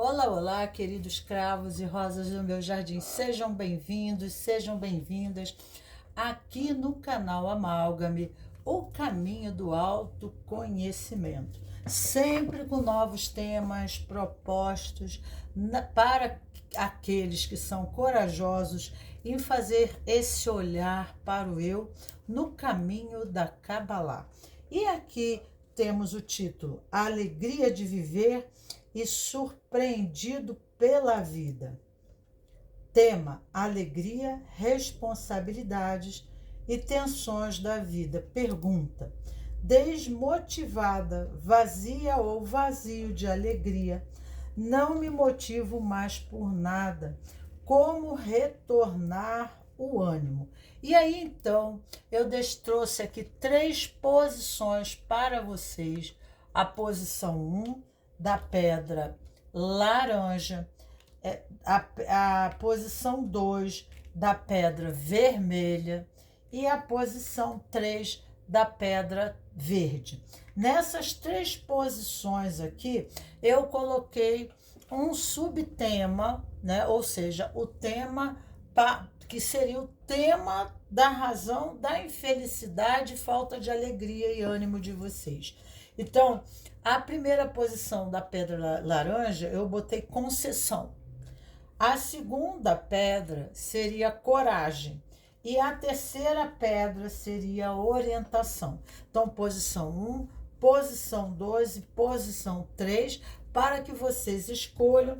Olá, olá, queridos cravos e rosas do meu jardim. Sejam bem-vindos, sejam bem-vindas aqui no canal Amálgame, o caminho do autoconhecimento. Sempre com novos temas propostos para aqueles que são corajosos em fazer esse olhar para o eu no caminho da Kabbalah. E aqui temos o título A Alegria de Viver e Surpreendido pela Vida. Tema: alegria, responsabilidades e tensões da vida. Pergunta: desmotivada, vazia ou vazio de alegria, não me motivo mais por nada. Como retornar o ânimo? E aí então eu trouxe aqui 3 posições para vocês. A posição 1 da pedra laranja, a posição 2 da pedra vermelha e a posição 3 da pedra verde. Nessas 3 posições aqui, eu coloquei um subtema, né? Ou seja, o tema que seria o tema da razão da infelicidade, falta de alegria e ânimo de vocês. Então, a primeira posição da pedra laranja, eu botei concessão. A segunda pedra seria coragem. E a terceira pedra seria orientação. Então, posição 1, posição 2 e posição 3, para que vocês escolham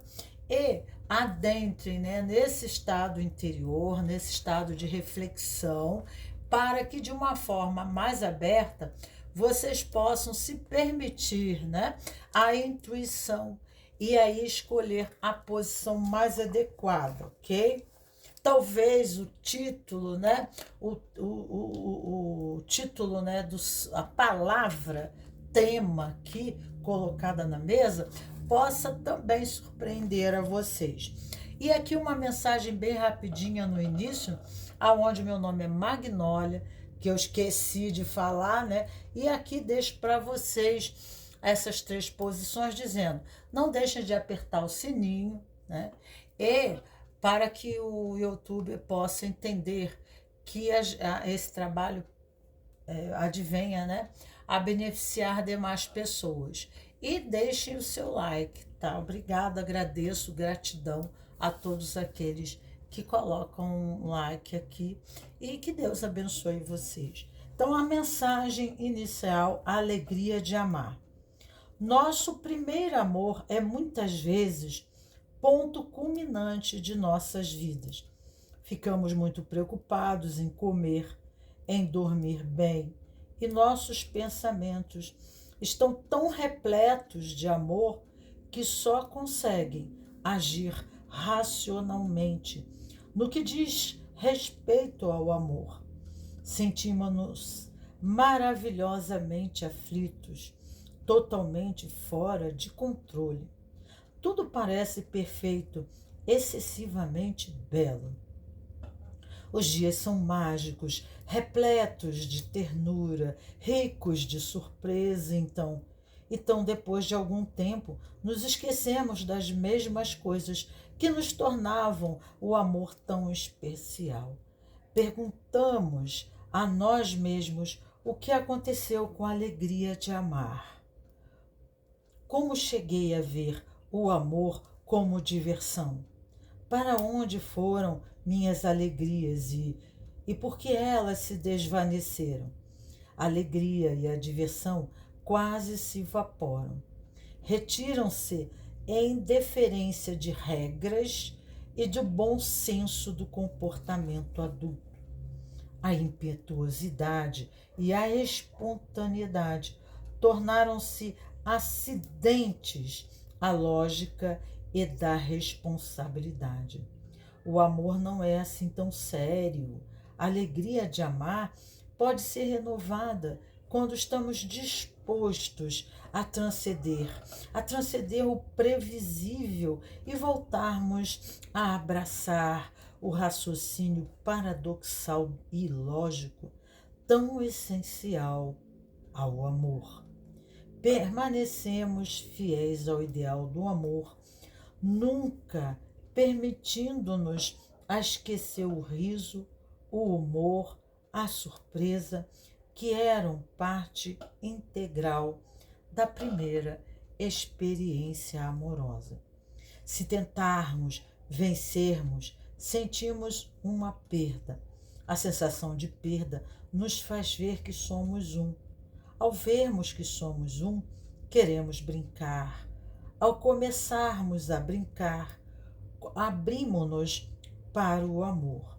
e adentrem, né, nesse estado interior, nesse estado de reflexão, para que de uma forma mais aberta vocês possam se permitir, né, a intuição e aí escolher a posição mais adequada, ok? Talvez o título, né, o título, né, a palavra tema aqui colocada na mesa possa também surpreender a vocês. E aqui uma mensagem bem rapidinha no início, aonde meu nome é Magnólia, que eu esqueci de falar, né? E aqui deixo para vocês essas 3 posições dizendo: não deixem de apertar o sininho, né? E para que o YouTube possa entender que esse trabalho advenha, né, a beneficiar demais pessoas. E deixem o seu like, tá? Obrigada, agradeço, gratidão a todos aqueles que colocam um like aqui e que Deus abençoe vocês. Então, a mensagem inicial: a alegria de amar. Nosso primeiro amor é muitas vezes ponto culminante de nossas vidas. Ficamos muito preocupados em comer, em dormir bem, e nossos pensamentos estão tão repletos de amor que só conseguem agir racionalmente no que diz respeito ao amor. Sentimos-nos maravilhosamente aflitos, totalmente fora de controle. Tudo parece perfeito, excessivamente belo. Os dias são mágicos, repletos de ternura, ricos de surpresa, então, depois de algum tempo, nos esquecemos das mesmas coisas que nos tornavam o amor tão especial. Perguntamos a nós mesmos o que aconteceu com a alegria de amar. Como cheguei a ver o amor como diversão? Para onde foram minhas alegrias e por que elas se desvaneceram? A alegria e a diversão quase se evaporam. Retiram-se em deferência de regras e do bom senso do comportamento adulto. A impetuosidade e a espontaneidade tornaram-se acidentes à lógica e da responsabilidade. O amor não é assim tão sério. A alegria de amar pode ser renovada quando estamos dispostos a transcender o previsível e voltarmos a abraçar o raciocínio paradoxal e lógico, tão essencial ao amor. Permanecemos fiéis ao ideal do amor nunca permitindo-nos a esquecer o riso, o humor, a surpresa, que eram parte integral da primeira experiência amorosa. Se tentarmos vencermos, sentimos uma perda. A sensação de perda nos faz ver que somos um. Ao vermos que somos um, queremos brincar. Ao começarmos a brincar, abrimos-nos para o amor.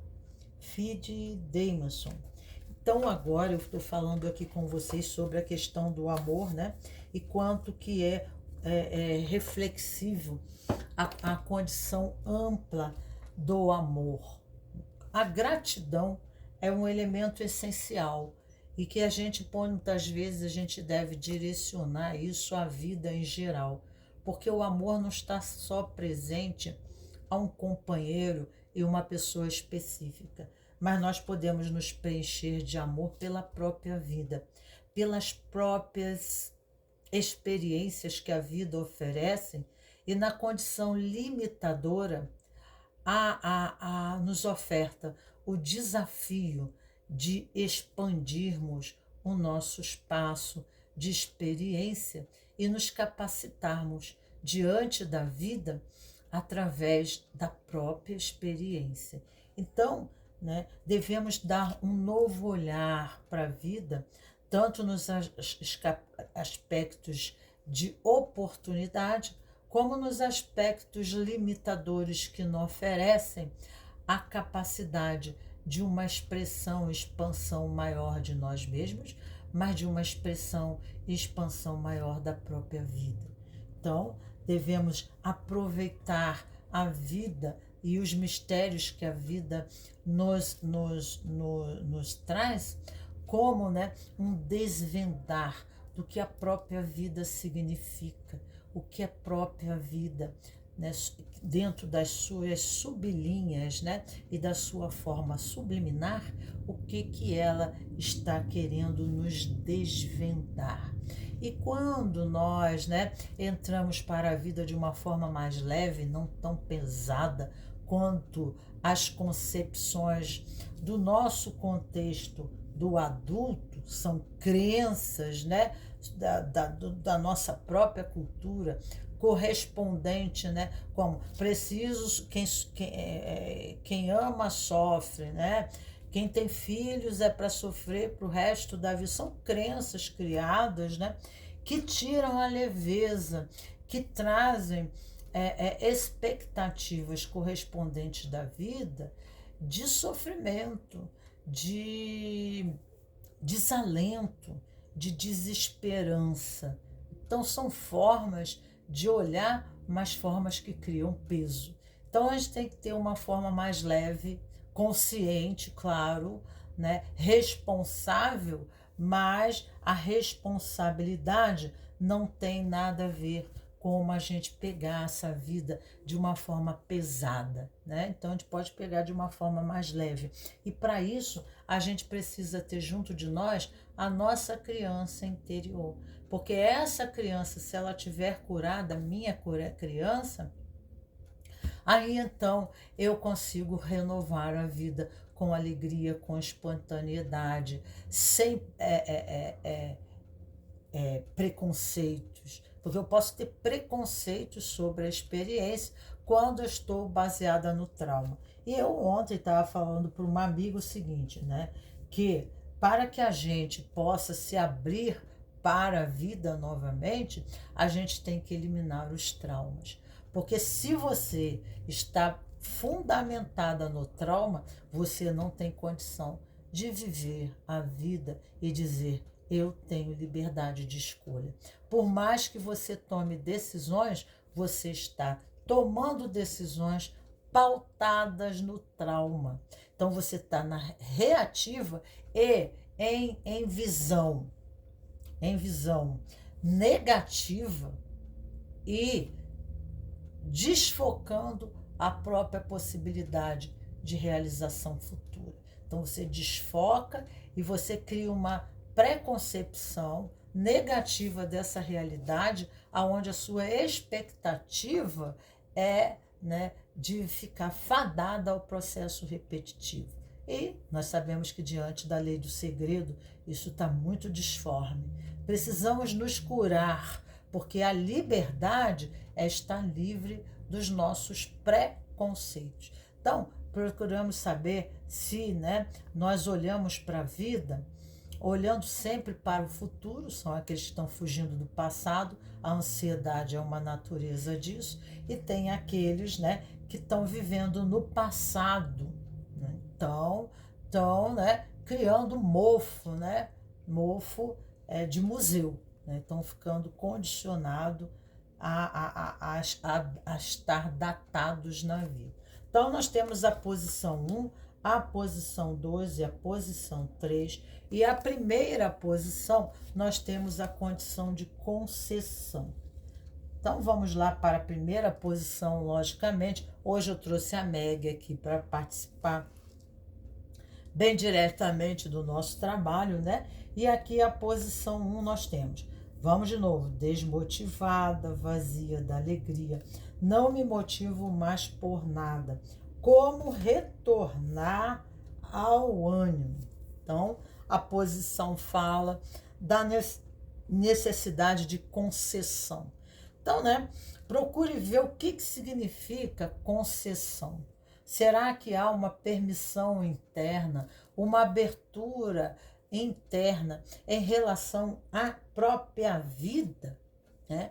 Fide Davidson. Então agora eu estou falando aqui com vocês sobre a questão do amor, né? E quanto que é reflexivo a condição ampla do amor. A gratidão é um elemento essencial e que a gente, muitas vezes, a gente deve direcionar isso à vida em geral, porque o amor não está só presente a um companheiro e uma pessoa específica, mas nós podemos nos preencher de amor pela própria vida, pelas próprias experiências que a vida oferece e na condição limitadora nos oferta o desafio de expandirmos o nosso espaço de experiência e nos capacitarmos diante da vida através da própria experiência. Então, né, devemos dar um novo olhar para a vida, tanto nos aspectos de oportunidade, como nos aspectos limitadores que nos oferecem a capacidade de uma expansão maior de nós mesmos, mas de uma expressão e expansão maior da própria vida. Então, devemos aproveitar a vida e os mistérios que a vida nos traz como, né, um desvendar do que a própria vida significa, o que a própria vida, né, dentro das suas sublinhas, né, e da sua forma subliminar, o que ela está querendo nos desvendar. E quando nós, né, entramos para a vida de uma forma mais leve, não tão pesada quanto as concepções do nosso contexto do adulto, são crenças, né, da nossa própria cultura, correspondente, né, como preciso, quem ama sofre, né? Quem tem filhos é para sofrer para o resto da vida. São crenças criadas, né, que tiram a leveza, que trazem expectativas correspondentes da vida de sofrimento, de desalento, de desesperança. Então, são formas de olhar, mas formas que criam peso. Então, a gente tem que ter uma forma mais leve, consciente, claro, né? Responsável, mas a responsabilidade não tem nada a ver com a gente pegar essa vida de uma forma pesada, né? Então a gente pode pegar de uma forma mais leve. E para isso a gente precisa ter junto de nós a nossa criança interior. Porque essa criança, se ela tiver curada, minha criança, aí então eu consigo renovar a vida com alegria, com espontaneidade, sem preconceitos. Porque eu posso ter preconceitos sobre a experiência quando eu estou baseada no trauma. E eu ontem estava falando para um amigo o seguinte, né? Que para que a gente possa se abrir para a vida novamente, a gente tem que eliminar os traumas. Porque se você está fundamentada no trauma, você não tem condição de viver a vida e dizer: eu tenho liberdade de escolha. Por mais que você tome decisões, você está tomando decisões pautadas no trauma. Então você está na reativa e em visão negativa e desfocando a própria possibilidade de realização futura. Então você desfoca e você cria uma preconcepção negativa dessa realidade, aonde a sua expectativa é, né, de ficar fadada ao processo repetitivo. E nós sabemos que diante da lei do segredo, isso está muito disforme. Precisamos nos curar, porque a liberdade é estar livre dos nossos preconceitos. Então, procuramos saber se, né, nós olhamos para a vida olhando sempre para o futuro, são aqueles que estão fugindo do passado, a ansiedade é uma natureza disso, e tem aqueles, né, que estão vivendo no passado, né? Então, né, criando mofo, né, mofo de museu, né? Estão ficando condicionados a estar datados na vida. Então, nós temos a posição 1, a posição 2 e a posição 3. E a primeira posição, nós temos a condição de concessão. Então, vamos lá para a primeira posição, logicamente. Hoje eu trouxe a Meg aqui para participar bem diretamente do nosso trabalho, né? E aqui a posição 1 nós temos. Vamos de novo. Desmotivada, vazia da alegria. Não me motivo mais por nada. Como retornar ao ânimo? Então, a posição fala da necessidade de concessão. Então, né, procure ver o que significa concessão. Será que há uma permissão interna, uma abertura interna em relação à própria vida? Né?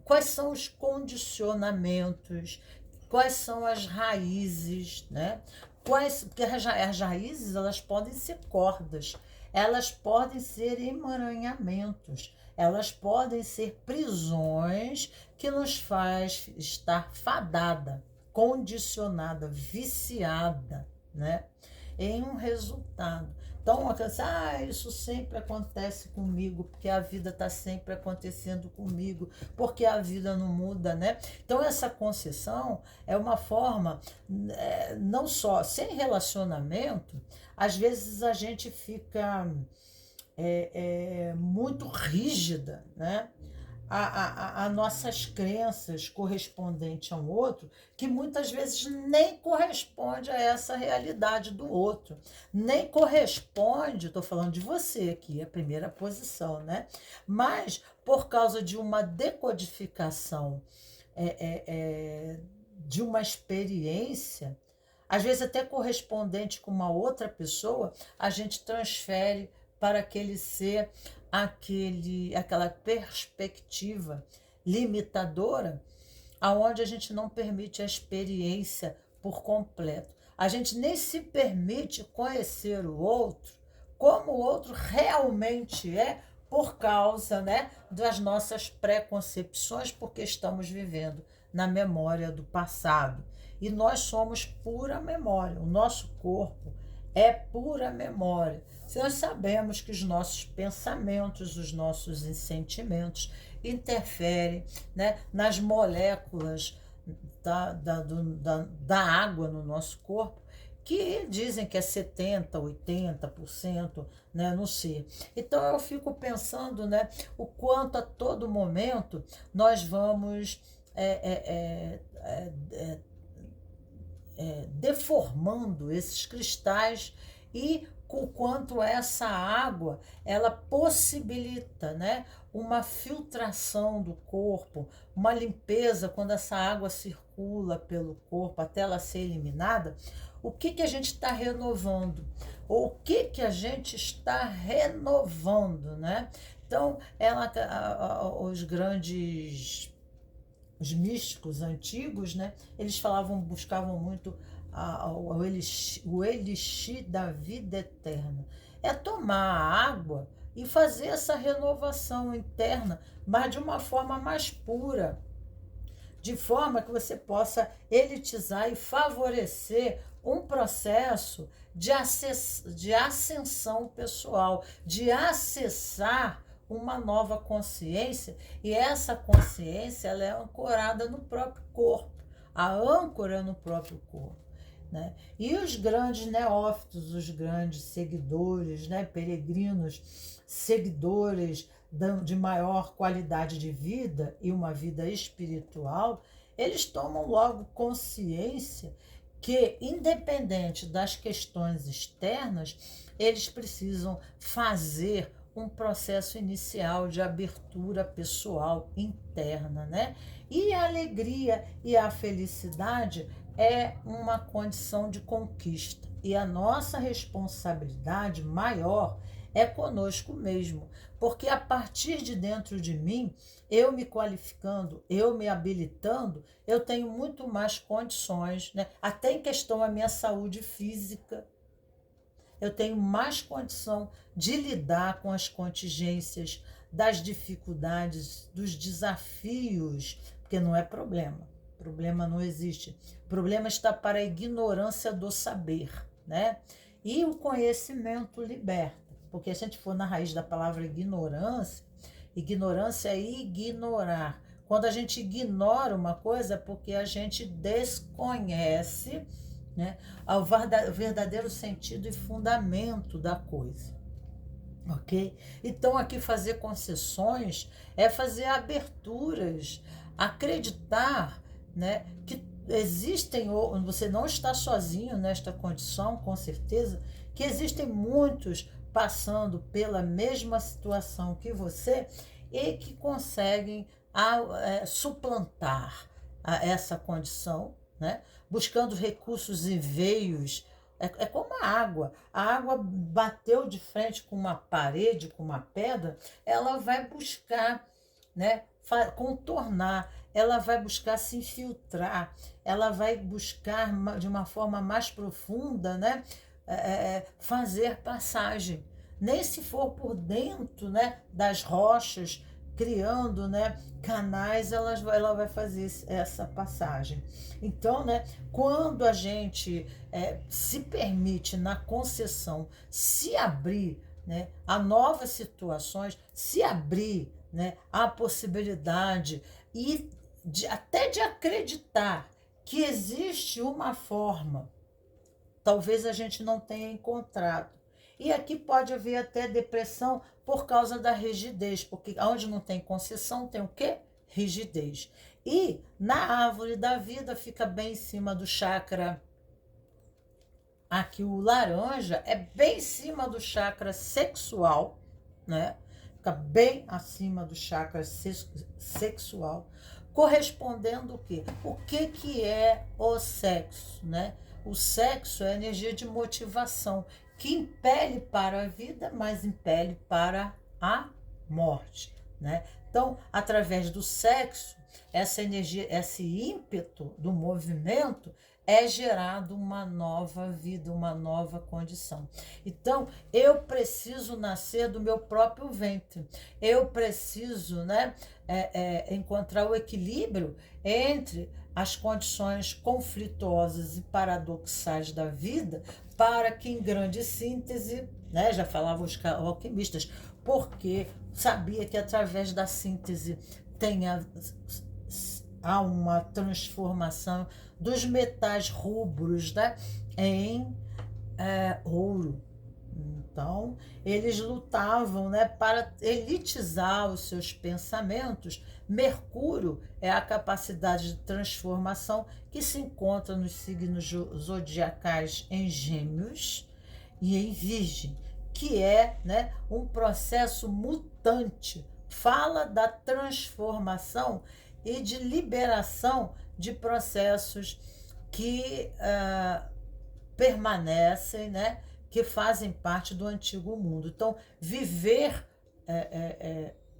Quais são os condicionamentos, quais são as raízes, né? Porque as raízes, elas podem ser cordas, elas podem ser emaranhamentos, elas podem ser prisões que nos faz estar fadada, condicionada, viciada, né, em um resultado. Então, isso sempre acontece comigo, porque a vida está sempre acontecendo comigo, porque a vida não muda, né? Então, essa concessão é uma forma, não só sem relacionamento, às vezes a gente fica muito rígida, né? A nossas crenças correspondente a um outro, que muitas vezes nem corresponde a essa realidade do outro, nem corresponde, estou falando de você aqui, a primeira posição, né? Mas por causa de uma decodificação de uma experiência, às vezes até correspondente com uma outra pessoa, a gente transfere para aquele ser aquela perspectiva limitadora, aonde a gente não permite a experiência por completo. A gente nem se permite conhecer o outro como o outro realmente é, por causa, né, das nossas preconcepções, porque estamos vivendo na memória do passado. E nós somos pura memória, o nosso corpo é pura memória. Se nós sabemos que os nossos pensamentos, os nossos sentimentos interferem, né, nas moléculas da água no nosso corpo, que dizem que é 70%, 80%, né, não sei. Então eu fico pensando, né, o quanto a todo momento nós vamos deformando esses cristais e o quanto essa água ela possibilita, né, uma filtração do corpo, uma limpeza quando essa água circula pelo corpo até ela ser eliminada. O que a gente está renovando? Ou o que a gente está renovando, né? Então, os místicos antigos, né, eles buscavam muito o elixir da vida eterna. É tomar a água e fazer essa renovação interna, mas de uma forma mais pura, de forma que você possa elitizar e favorecer um processo de ascensão pessoal, de acessar uma nova consciência, e essa consciência ela é ancorada no próprio corpo, a âncora é no próprio corpo, né? E os grandes neófitos, os grandes seguidores, né, peregrinos, seguidores de maior qualidade de vida e uma vida espiritual, eles tomam logo consciência que, independente das questões externas, eles precisam fazer um processo inicial de abertura pessoal interna, né? E a alegria e a felicidade é uma condição de conquista. E a nossa responsabilidade maior é conosco mesmo, porque a partir de dentro de mim, eu me qualificando, eu me habilitando, eu tenho muito mais condições, né? Até em questão a minha saúde física, eu tenho mais condição de lidar com as contingências, das dificuldades, dos desafios, porque não é problema. Problema não existe. Problema está para a ignorância do saber, né? E o conhecimento liberta, porque se a gente for na raiz da palavra ignorância, ignorância é ignorar. Quando a gente ignora uma coisa, é porque a gente desconhece, né, o verdadeiro sentido e fundamento da coisa. Ok? Então, aqui fazer concessões é fazer aberturas, acreditar, né, que existem, você não está sozinho nesta condição, com certeza, que existem muitos passando pela mesma situação que você e que conseguem suplantar essa condição, né? Buscando recursos e veios. É como a água. A água bateu de frente com uma parede, com uma pedra, ela vai buscar, né, contornar, ela vai buscar se infiltrar, ela vai buscar de uma forma mais profunda, né, fazer passagem. Nem se for por dentro, né, das rochas, criando, né, canais, ela vai fazer essa passagem. Então, né, quando a gente se permite na concessão se abrir, né, a novas situações, se abrir, né, a possibilidade e até de acreditar que existe uma forma, talvez a gente não tenha encontrado. E aqui pode haver até depressão por causa da rigidez, porque onde não tem concessão tem o quê? Rigidez. E na árvore da vida fica bem em cima do chakra. Aqui o laranja é bem em cima do chakra sexual, né? Fica bem acima do chakra sexual, correspondendo o quê? O que é o sexo, né? O sexo é a energia de motivação, que impele para a vida, mas impele para a morte, né? Então, através do sexo, essa energia, esse ímpeto do movimento é gerado uma nova vida, uma nova condição. Então, eu preciso nascer do meu próprio ventre. Eu preciso, né, encontrar o equilíbrio entre as condições conflituosas e paradoxais da vida, para que em grande síntese, né, já falavam os alquimistas, porque sabia que através da síntese há uma transformação dos metais rubros, né, em ouro. Então, eles lutavam, né, para elitizar os seus pensamentos. Mercúrio é a capacidade de transformação que se encontra nos signos zodiacais em Gêmeos e em Virgem, que é, né, um processo mutante. Fala da transformação e de liberação de processos que permanecem, né, que fazem parte do antigo mundo. Então, viver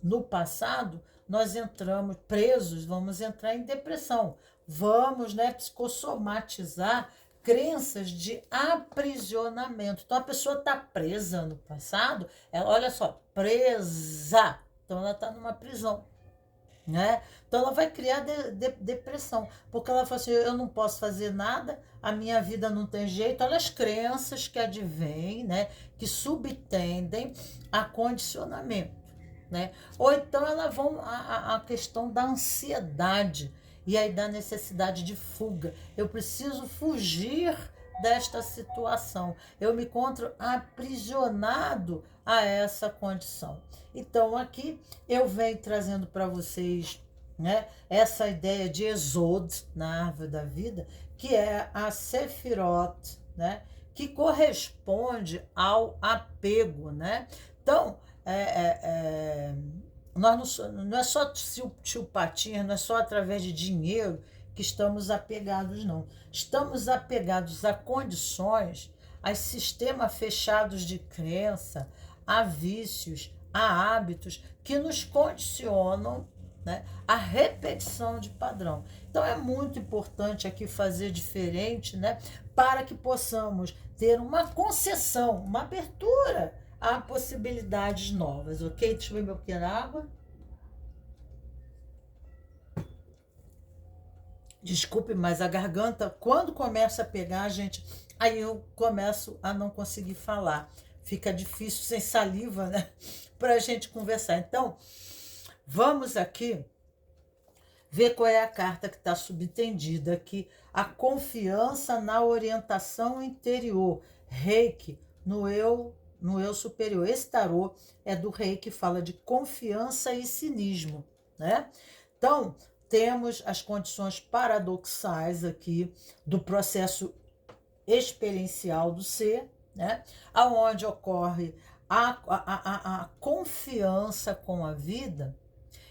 no passado, nós entramos presos, vamos entrar em depressão, vamos, né, psicossomatizar crenças de aprisionamento. Então, a pessoa está presa no passado, ela, olha só, presa, então ela está numa prisão, né? Então ela vai criar depressão, porque ela fala assim, eu não posso fazer nada, a minha vida não tem jeito. Olha as crenças que advêm, né, que subtendem a condicionamento, né? Ou então elas vão a questão da ansiedade, e aí da necessidade de fuga. Eu preciso fugir desta situação, eu me encontro aprisionado a essa condição. Então aqui eu venho trazendo para vocês né? Essa ideia de Exod na árvore da vida, que é a Sefirot, né? Que corresponde ao apego, né? Então, nós não é só tio Patinha, não é só através de dinheiro que estamos apegados, não. Estamos apegados a condições, a sistemas fechados de crença, a vícios, a hábitos que nos condicionam, né, a repetição de padrão. Então é muito importante aqui fazer diferente, né, para que possamos ter uma concessão, uma abertura a possibilidades novas, ok? Deixa eu ver meu pequeno água. Desculpe, mas a garganta, quando começa a pegar, gente, aí eu começo a não conseguir falar. Fica difícil sem saliva, né? Para a gente conversar. Então, vamos aqui ver qual é a carta que está subentendida aqui. A confiança na orientação interior. Reiki, no eu superior. Esse tarô é do Reiki, que fala de confiança e cinismo, né? Então, temos as condições paradoxais aqui do processo experiencial do ser, né? Onde ocorre a confiança com a vida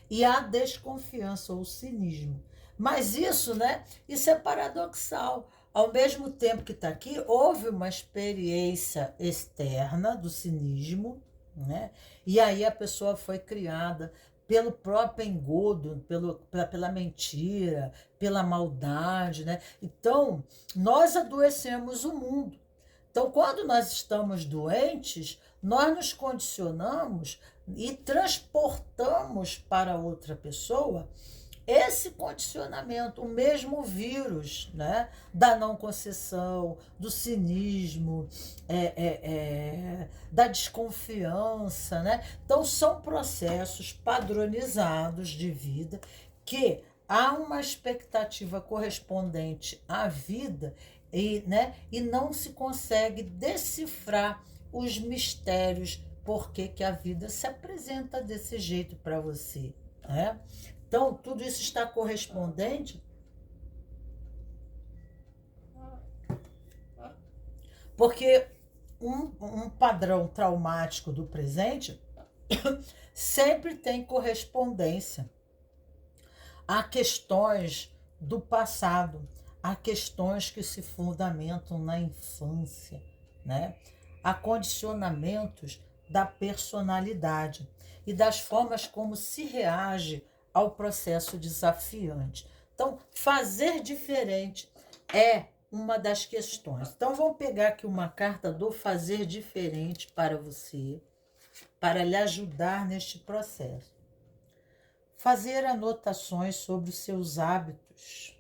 e a desconfiança ou cinismo. Mas isso, né? Isso é paradoxal. Ao mesmo tempo que está aqui, houve uma experiência externa do cinismo, né? E aí a pessoa foi criada pelo próprio engodo, pela mentira, pela maldade, né? Então, nós adoecemos o mundo. Então, quando nós estamos doentes, nós nos condicionamos e transportamos para outra pessoa esse condicionamento, o mesmo vírus, né? Da não concessão, do cinismo, da desconfiança, né? Então, são processos padronizados de vida que há uma expectativa correspondente à vida e não se consegue decifrar os mistérios por que a vida se apresenta desse jeito para você, né? Então, tudo isso está correspondente porque um padrão traumático do presente sempre tem correspondência a questões do passado, a questões que se fundamentam na infância, né? A condicionamentos da personalidade e das formas como se reage ao processo desafiante. Então, fazer diferente é uma das questões. Então, vamos pegar aqui uma carta do fazer diferente para você, para lhe ajudar neste processo. Fazer anotações sobre os seus hábitos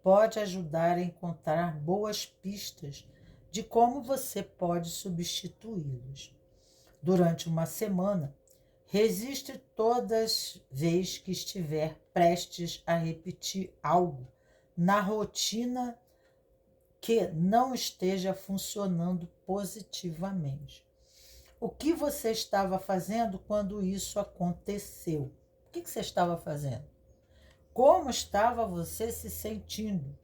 pode ajudar a encontrar boas pistas de como você pode substituí-los. Durante uma semana, registre todas as vezes que estiver prestes a repetir algo na rotina que não esteja funcionando positivamente. O que você estava fazendo quando isso aconteceu? O que você estava fazendo? Como estava você se sentindo?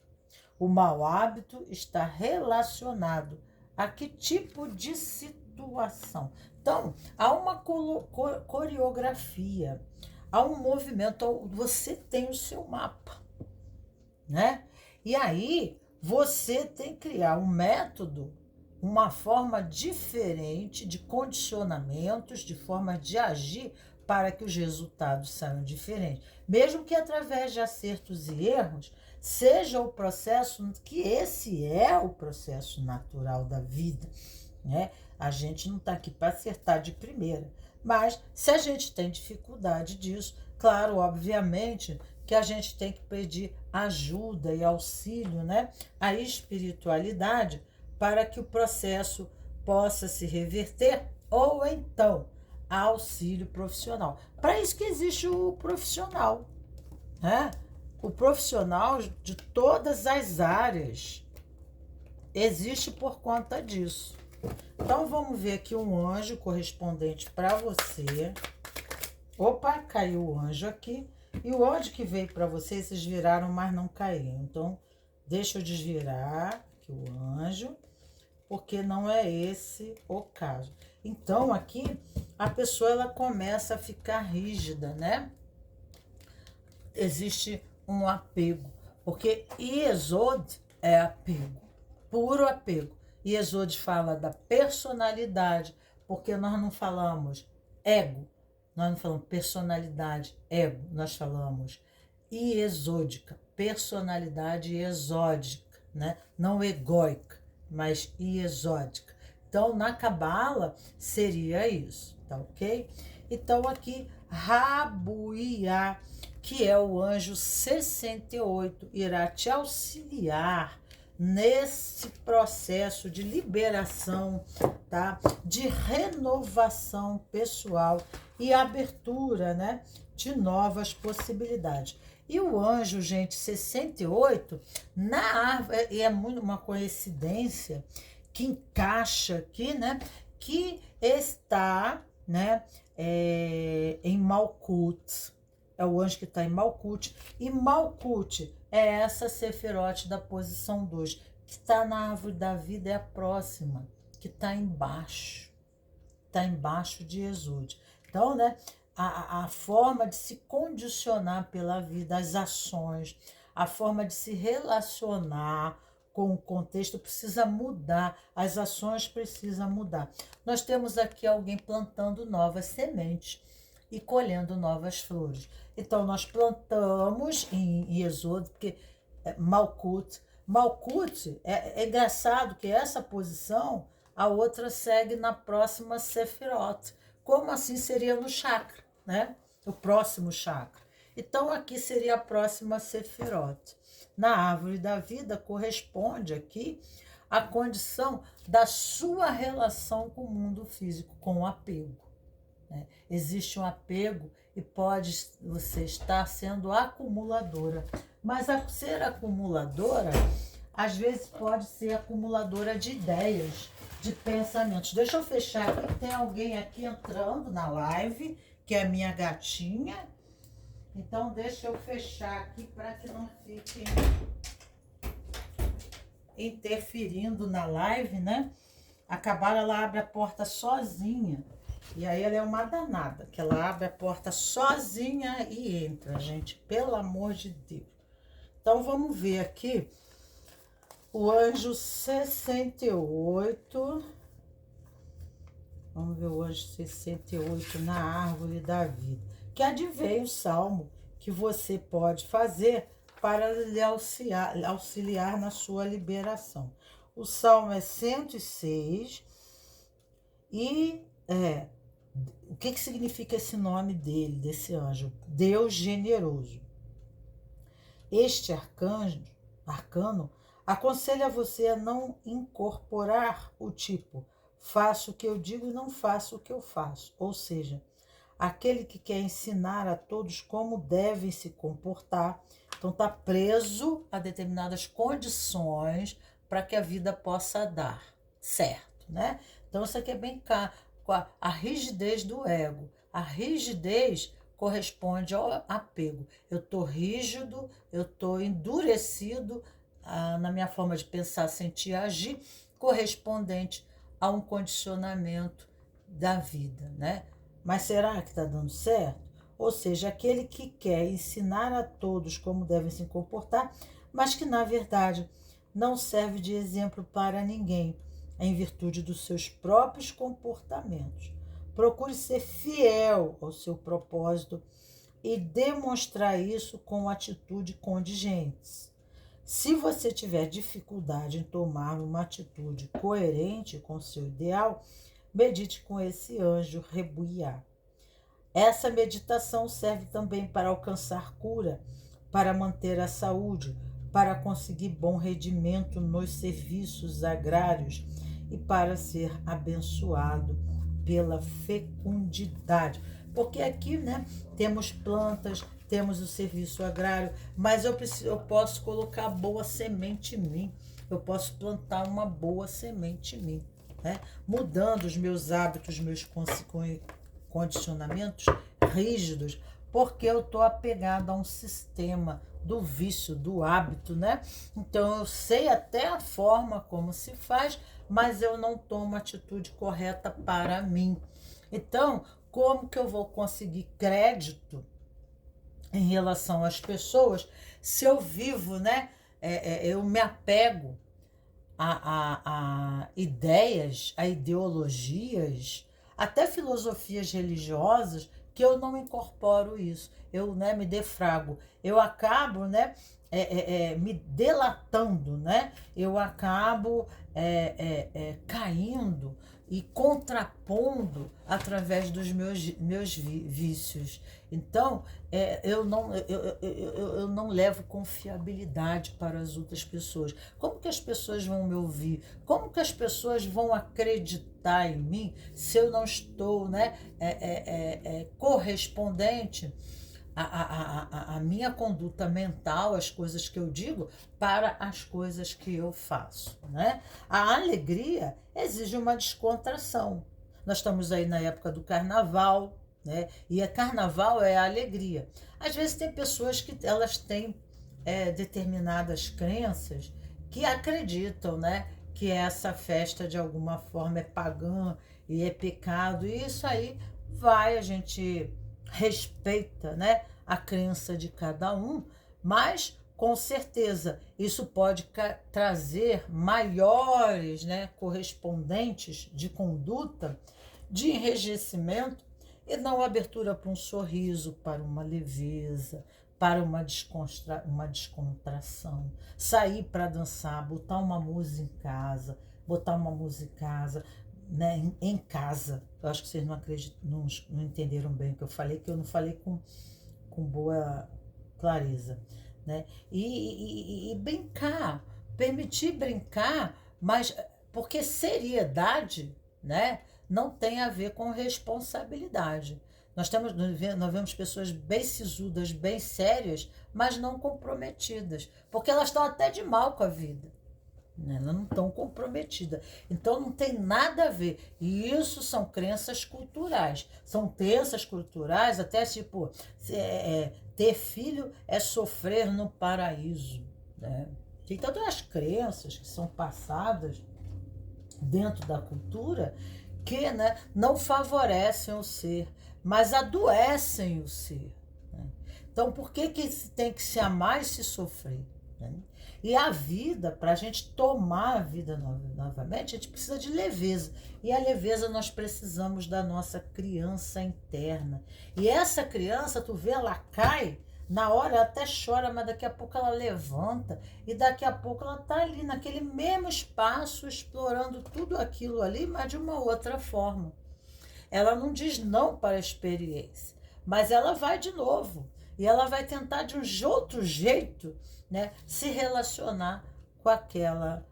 O mau hábito está relacionado a que tipo de situação? Então, há uma coreografia, há um movimento, você tem o seu mapa, né? E aí, você tem que criar um método, uma forma diferente de condicionamentos, de forma de agir para que os resultados saiam diferentes. Mesmo que através de acertos e erros, seja o processo, que esse é o processo natural da vida, né? A gente não está aqui para acertar de primeira, mas se a gente tem dificuldade disso, claro, obviamente, que a gente tem que pedir ajuda e auxílio, né? A espiritualidade para que o processo possa se reverter, ou então auxílio profissional. Para isso que existe o profissional, né? O profissional de todas as áreas existe por conta disso. Então, vamos ver aqui um anjo correspondente para você. Opa, caiu o anjo aqui. E o ódio que veio para vocês, vocês viraram, mas não caíram. Então, deixa eu desvirar aqui o anjo, porque não é esse o caso. Então, aqui, a pessoa, ela começa a ficar rígida, né? Existe um apego, porque Iesod é apego, puro apego. Iesod fala da personalidade, porque nós não falamos ego, nós não falamos personalidade, ego, nós falamos iesódica, personalidade exódica, né? Não egóica, mas iesódica. Então, na Cabala, seria isso, tá ok? Então, aqui, Rabuiá, que é o anjo 68, irá te auxiliar nesse processo de liberação, tá? De renovação pessoal e abertura, né? De novas possibilidades. E o anjo, gente, 68, na árvore, e é muito uma coincidência que encaixa aqui, né? Que está, né? Em Malkut. É o anjo que está em Malkut. E Malkut é essa Sefirote da posição 2, que está na árvore da vida, é a próxima, que está embaixo. Está embaixo de Exude. Então, né, a forma de se condicionar pela vida, as ações, a forma de se relacionar com o contexto precisa mudar, as ações precisam mudar. Nós temos aqui alguém plantando novas sementes e colhendo novas flores. Então, nós plantamos em Êxodo, porque Malkut é engraçado que essa posição, a outra segue na próxima Sefirot. Como assim seria no chakra, né? O próximo chakra. Então, aqui seria a próxima Sefirot. Na árvore da vida corresponde aqui a condição da sua relação com o mundo físico, com o apego. Né? Existe um apego e pode você estar sendo acumuladora. Mas ser acumuladora, às vezes pode ser acumuladora de ideias, de pensamentos. Deixa eu fechar aqui, tem alguém aqui entrando na live, que é a minha gatinha. Então, deixa eu fechar aqui para que não fiquem interferindo na live, né? A Cabala, ela abre a porta sozinha. E aí ela é uma danada, que ela abre a porta sozinha e entra, gente. Pelo amor de Deus. Então, vamos ver aqui o anjo 68. Vamos ver o anjo 68 na árvore da vida. Que advém o salmo que você pode fazer para lhe auxiliar na sua liberação. O salmo é 106 e o que significa esse nome dele, desse anjo? Deus generoso. Este arcano aconselha você a não incorporar o tipo faço o que eu digo e não faço o que eu faço. Ou seja, aquele que quer ensinar a todos como devem se comportar, então está preso a determinadas condições para que a vida possa dar certo, né? Então isso aqui é bem com a rigidez do ego. A rigidez corresponde ao apego. Eu estou rígido, eu estou endurecido na minha forma de pensar, sentir, agir, correspondente a um condicionamento da vida, né? Mas será que está dando certo? Ou seja, aquele que quer ensinar a todos como devem se comportar, mas que, na verdade, não serve de exemplo para ninguém, em virtude dos seus próprios comportamentos. Procure ser fiel ao seu propósito e demonstrar isso com atitude condigentes. Se você tiver dificuldade em tomar uma atitude coerente com seu ideal, medite com esse anjo Rebuiá. Essa meditação serve também para alcançar cura, para manter a saúde, para conseguir bom rendimento nos serviços agrários e para ser abençoado pela fecundidade. Porque aqui, né, temos plantas, temos o serviço agrário, mas eu posso colocar boa semente em mim, eu posso plantar uma boa semente em mim, né? Mudando os meus hábitos, meus condicionamentos rígidos, porque eu estou apegada a um sistema do vício, do hábito, né? Então eu sei até a forma como se faz, mas eu não tomo a atitude correta para mim. Então, como que eu vou conseguir crédito em relação às pessoas se eu vivo, né? Eu me apego a ideias, a ideologias, até filosofias religiosas, que eu não incorporo isso. Eu, né, me defrago. Eu acabo, né, me delatando, né? Eu acabo caindo e contrapondo através dos meus vícios. Então, eu não levo confiabilidade para as outras pessoas. Como que as pessoas vão me ouvir? Como que as pessoas vão acreditar em mim se eu não estou, né, correspondente à minha conduta mental, as coisas que eu digo, para as coisas que eu faço, né? A alegria exige uma descontração. Nós estamos aí na época do carnaval, né? E a carnaval é a alegria. Às vezes tem pessoas que elas têm determinadas crenças que acreditam, né, que essa festa de alguma forma é pagã e é pecado, e isso aí a gente respeita, né, a crença de cada um, mas com certeza isso pode trazer maiores, né, correspondentes de conduta de enrijecimento e não abertura para um sorriso, para uma leveza, para uma descontração, sair para dançar, botar uma música em casa, né, em casa. Eu acho que vocês não entenderam bem o que eu falei, que eu não falei com boa clareza, né? E brincar, permitir brincar, mas porque seriedade, né, não tem a ver com responsabilidade. Nós vemos pessoas bem sisudas, bem sérias, mas não comprometidas, porque elas estão até de mal com a vida, né? Elas não estão comprometidas. Então não tem nada a ver. E isso são crenças culturais. São crenças culturais, até tipo, ter filho é sofrer no paraíso, né? Tem tantas crenças que são passadas dentro da cultura que, né, não favorecem o ser, mas adoecem o ser, né? Então, por que tem que se amar e se sofrer, né? E a vida, para a gente tomar a vida novamente, a gente precisa de leveza. E a leveza nós precisamos da nossa criança interna. E essa criança, tu vê, ela cai, na hora ela até chora, mas daqui a pouco ela levanta e daqui a pouco ela está ali naquele mesmo espaço, explorando tudo aquilo ali, mas de uma outra forma. Ela não diz não para a experiência, mas ela vai de novo. E ela vai tentar de um outro jeito, né, se relacionar com aquela.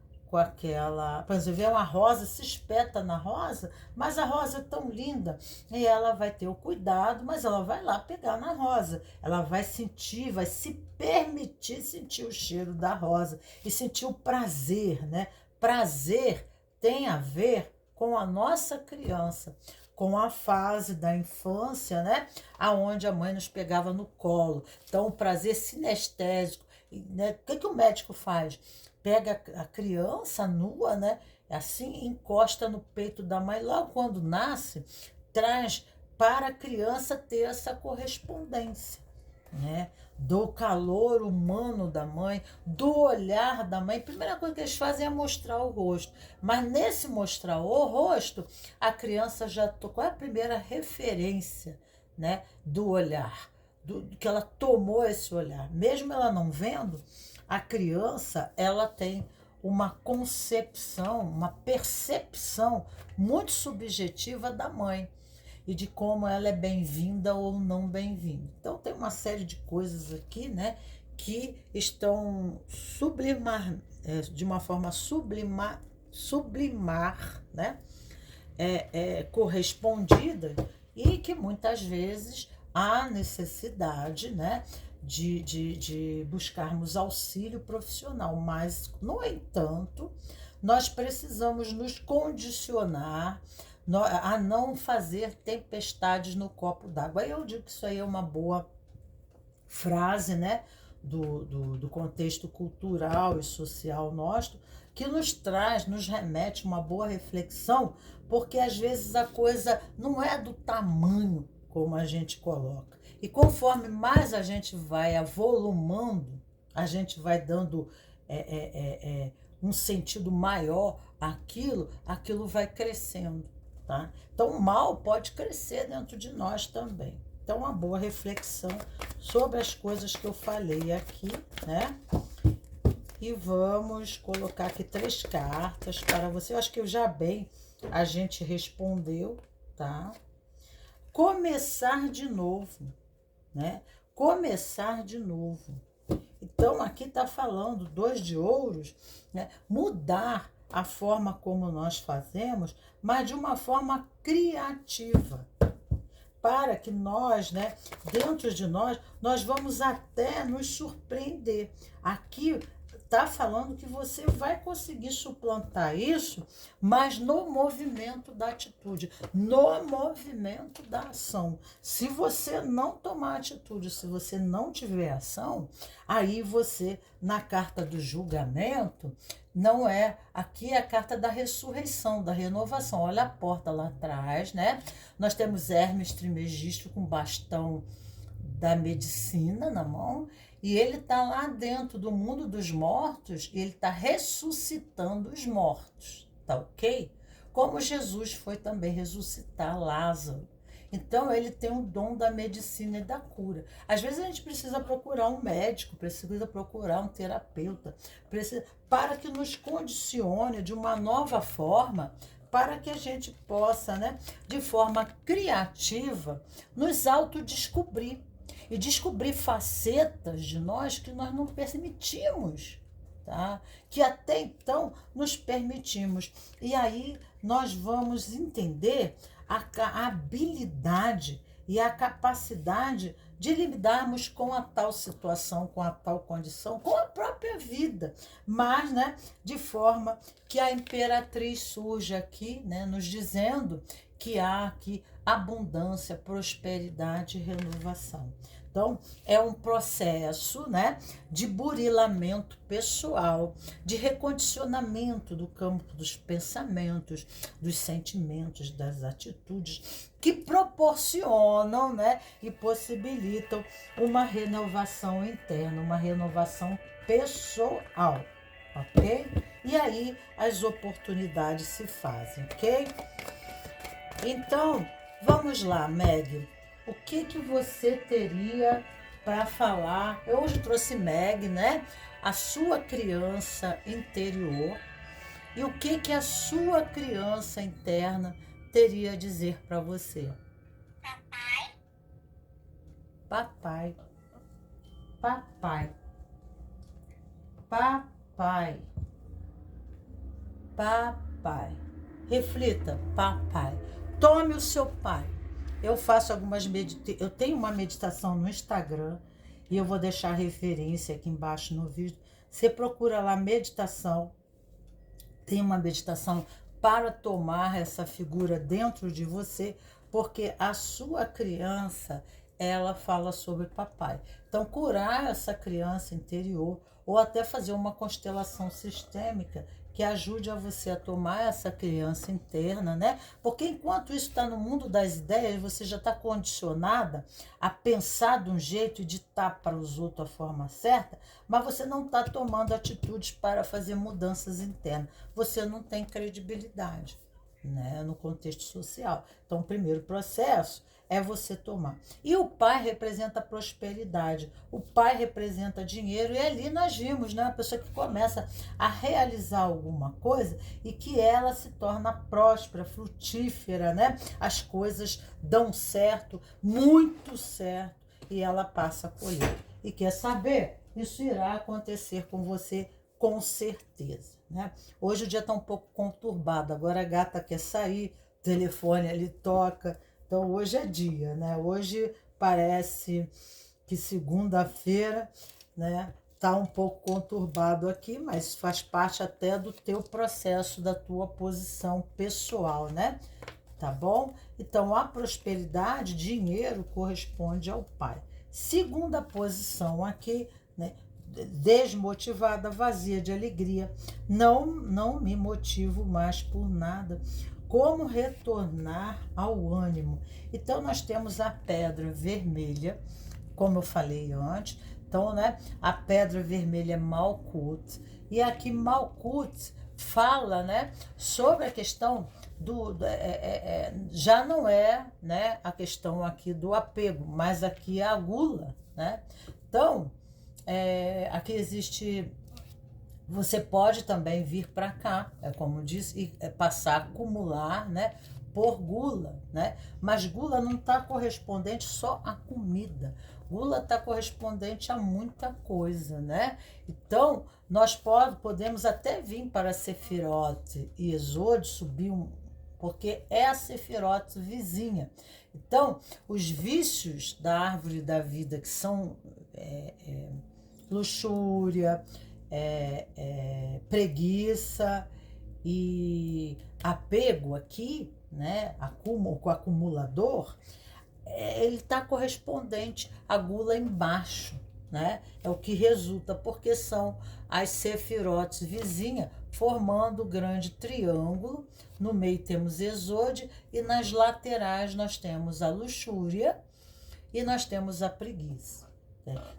Por exemplo, vê uma rosa, se espeta na rosa, mas a rosa é tão linda. E ela vai ter o cuidado, mas ela vai lá pegar na rosa. Ela vai sentir, vai se permitir sentir o cheiro da rosa e sentir o prazer, né? Prazer tem a ver com a nossa criança, com a fase da infância, né, aonde a mãe nos pegava no colo. Então, o prazer sinestésico, né? O que o médico faz? Pega a criança nua, né, assim, encosta no peito da mãe, logo quando nasce, traz para a criança ter essa correspondência, né, do calor humano da mãe, do olhar da mãe. A primeira coisa que eles fazem é mostrar o rosto, mas nesse mostrar o rosto, a criança já qual é a primeira referência, né, do olhar, que ela tomou esse olhar, mesmo ela não vendo. A criança, ela tem uma concepção, uma percepção muito subjetiva da mãe e de como ela é bem-vinda ou não bem-vinda. Então tem uma série de coisas aqui, né, que estão de uma forma sublimar, né, correspondida, e que muitas vezes há necessidade, né, de buscarmos auxílio profissional, mas, no entanto, nós precisamos nos condicionar, a não fazer tempestades no copo d'água. Aí eu digo que isso aí é uma boa frase, né, do contexto cultural e social nosso, que nos traz, nos remete uma boa reflexão, porque às vezes a coisa não é do tamanho como a gente coloca. E conforme mais a gente vai avolumando, a gente vai dando um sentido maior àquilo, aquilo vai crescendo, tá? Então o mal pode crescer dentro de nós também. Então, uma boa reflexão sobre as coisas que eu falei aqui, né? E vamos colocar aqui 3 cartas para você. Eu acho que já bem a gente respondeu, tá? Começar de novo, né? Começar de novo. Então, aqui está falando 2 de ouros, né? Mudar a forma como nós fazemos, mas de uma forma criativa. Para que nós, né, dentro de nós vamos até nos surpreender. Aqui está falando que você vai conseguir suplantar isso, mas no movimento da atitude, no movimento da ação. Se você não tomar atitude, se você não tiver ação, aí você, na carta do julgamento, não é, aqui é a carta da ressurreição, da renovação. Olha a porta lá atrás, né? Nós temos Hermes Trismegisto com bastão da medicina na mão, e ele está lá dentro do mundo dos mortos, e ele está ressuscitando os mortos, tá ok? Como Jesus foi também ressuscitar Lázaro. Então, ele tem o dom da medicina e da cura. Às vezes, a gente precisa procurar um médico, precisa procurar um terapeuta, para que nos condicione de uma nova forma, para que a gente possa, né, de forma criativa, nos autodescobrir e descobrir facetas de nós que nós não permitimos, tá? Que até então nos permitimos. E aí nós vamos entender a habilidade e a capacidade de lidarmos com a tal situação, com a tal condição, com a própria vida, mas, né, de forma que a imperatriz surge aqui, né, nos dizendo que há aqui abundância, prosperidade e renovação. Então, é um processo, né, de burilamento pessoal, de recondicionamento do campo dos pensamentos, dos sentimentos, das atitudes, que proporcionam, né, e possibilitam uma renovação interna, uma renovação pessoal, ok? E aí as oportunidades se fazem, ok? Então, vamos lá, Meg. O que você teria para falar? Eu hoje trouxe Meg, né? A sua criança interior. E o que a sua criança interna teria a dizer para você? Papai. Papai. Papai. Papai. Reflita, papai. Tome o seu pai. Eu faço eu tenho uma meditação no Instagram e eu vou deixar a referência aqui embaixo no vídeo. Você procura lá meditação. Tem uma meditação para tomar essa figura dentro de você, porque a sua criança, ela fala sobre papai. Então, curar essa criança interior ou até fazer uma constelação sistêmica que ajude a você a tomar essa criança interna, né? Porque enquanto isso está no mundo das ideias, você já está condicionada a pensar de um jeito e ditar para os outros a forma certa, mas você não está tomando atitudes para fazer mudanças internas. Você não tem credibilidade, né, no contexto social. Então, o primeiro processo é você tomar. E o pai representa a prosperidade, o pai representa dinheiro, e ali nós vimos, né, a pessoa que começa a realizar alguma coisa e que ela se torna próspera, frutífera, né? As coisas dão certo, muito certo, e ela passa a colher. E quer saber? Isso irá acontecer com você com certeza, né? Hoje o dia está um pouco conturbado, agora a gata quer sair, o telefone ali toca. Então, hoje é dia, né? Hoje parece que segunda-feira, né? Tá um pouco conturbado aqui, mas faz parte até do teu processo, da tua posição pessoal, né? tá bom? Então, a prosperidade, dinheiro, corresponde ao pai. Segunda posição aqui, né? Desmotivada, vazia de alegria. Não me motivo mais por nada. Como retornar ao ânimo? Então, nós temos a pedra vermelha, como eu falei antes. Então, né, a pedra vermelha é Malkuth. E aqui Malkuth fala, né, sobre a questão já não é, né, a questão aqui do apego, mas aqui é a gula, né? Então, aqui existe. Você pode também vir para cá, como eu disse, e passar a acumular, né, por gula, né? Mas gula não está correspondente só à comida. Gula está correspondente a muita coisa, né? Então, nós podemos até vir para Sefirote e Exode, subir porque é a Sefirote vizinha. Então, os vícios da árvore da vida, que são luxúria, preguiça e apego aqui, né, com o acumulador, ele está correspondente à gula embaixo, né? É o que resulta, porque são as sefirotes vizinhas, formando o grande triângulo. No meio temos Exode e nas laterais nós temos a luxúria e nós temos a preguiça.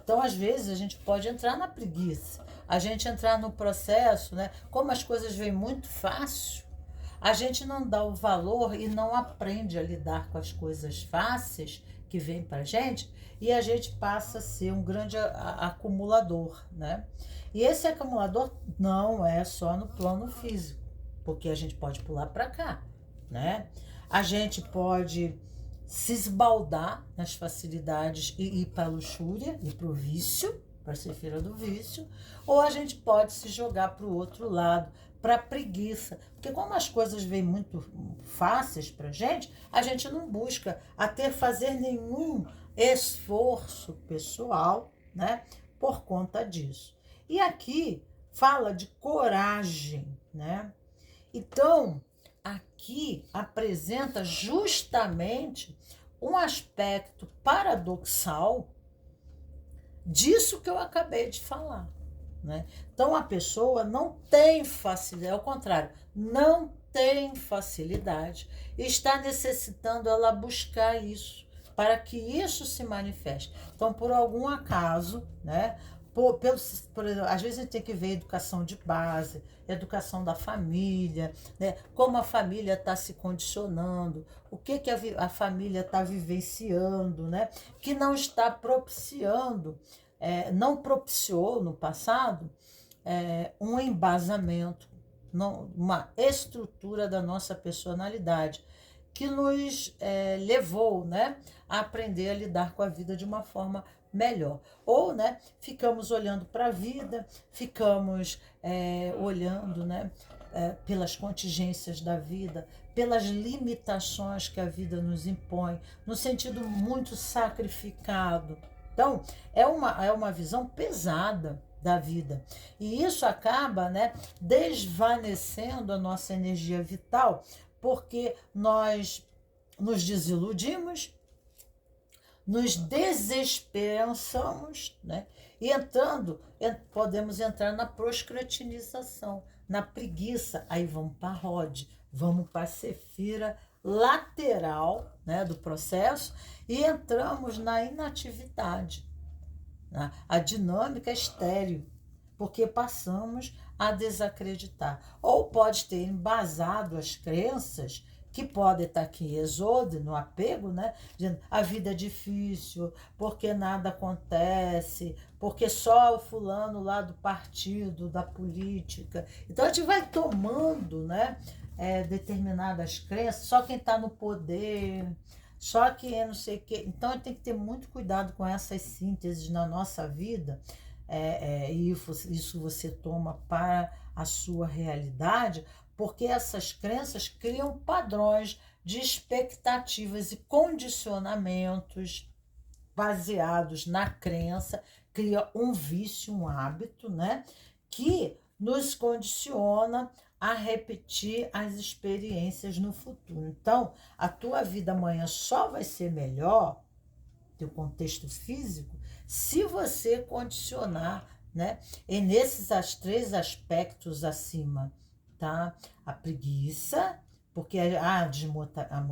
Então, às vezes, a gente pode entrar na preguiça, a gente entrar no processo, né? Como as coisas vêm muito fácil, a gente não dá o valor e não aprende a lidar com as coisas fáceis que vêm para a gente, e a gente passa a ser um grande acumulador, né? E esse acumulador não é só no plano físico, porque a gente pode pular para cá, né? A gente pode se esbaldar nas facilidades e ir para a luxúria e para o vício, para ser filha do vício, ou a gente pode se jogar para o outro lado, para a preguiça, porque como as coisas vêm muito fáceis para a gente não busca até fazer nenhum esforço pessoal, né, por conta disso. E aqui fala de coragem, né? Então, aqui apresenta justamente um aspecto paradoxal disso que eu acabei de falar, né? Então, a pessoa não tem facilidade, ao contrário, não tem facilidade, está necessitando ela buscar isso, para que isso se manifeste. Então, por algum acaso, né? Às vezes a gente tem que ver educação de base, educação da família, né? Como a família está se condicionando, o que a família está vivenciando, né? Que não está propiciando, não propiciou no passado um embasamento, uma estrutura da nossa personalidade, que nos levou, né, a aprender a lidar com a vida de uma forma melhor. Ou, né, ficamos olhando para a vida, ficamos olhando, né, pelas contingências da vida, pelas limitações que a vida nos impõe, no sentido muito sacrificado. Então, é uma visão pesada da vida. E isso acaba, né, desvanecendo a nossa energia vital, porque nós nos desiludimos, nos desesperançamos, né? E podemos entrar na procrastinação, na preguiça. Aí vamos para a Rod, vamos para a Sefira lateral, né, do processo, e entramos na inatividade, né? A dinâmica é estéril, porque passamos a desacreditar. Ou pode ter embasado as crenças que pode estar aqui em Exode, no apego, né? Dizendo, a vida é difícil, porque nada acontece, porque só o fulano lá do partido, da política. Então a gente vai tomando, né, determinadas crenças, só quem está no poder, só que não sei o quê. Então a gente tem que ter muito cuidado com essas sínteses na nossa vida, e isso você toma para a sua realidade, porque essas crenças criam padrões de expectativas e condicionamentos baseados na crença, cria um vício, um hábito, né, que nos condiciona a repetir as experiências no futuro. Então, a tua vida amanhã só vai ser melhor, teu contexto físico, se você condicionar, né? E nesses 3 aspectos acima, tá? A preguiça, porque a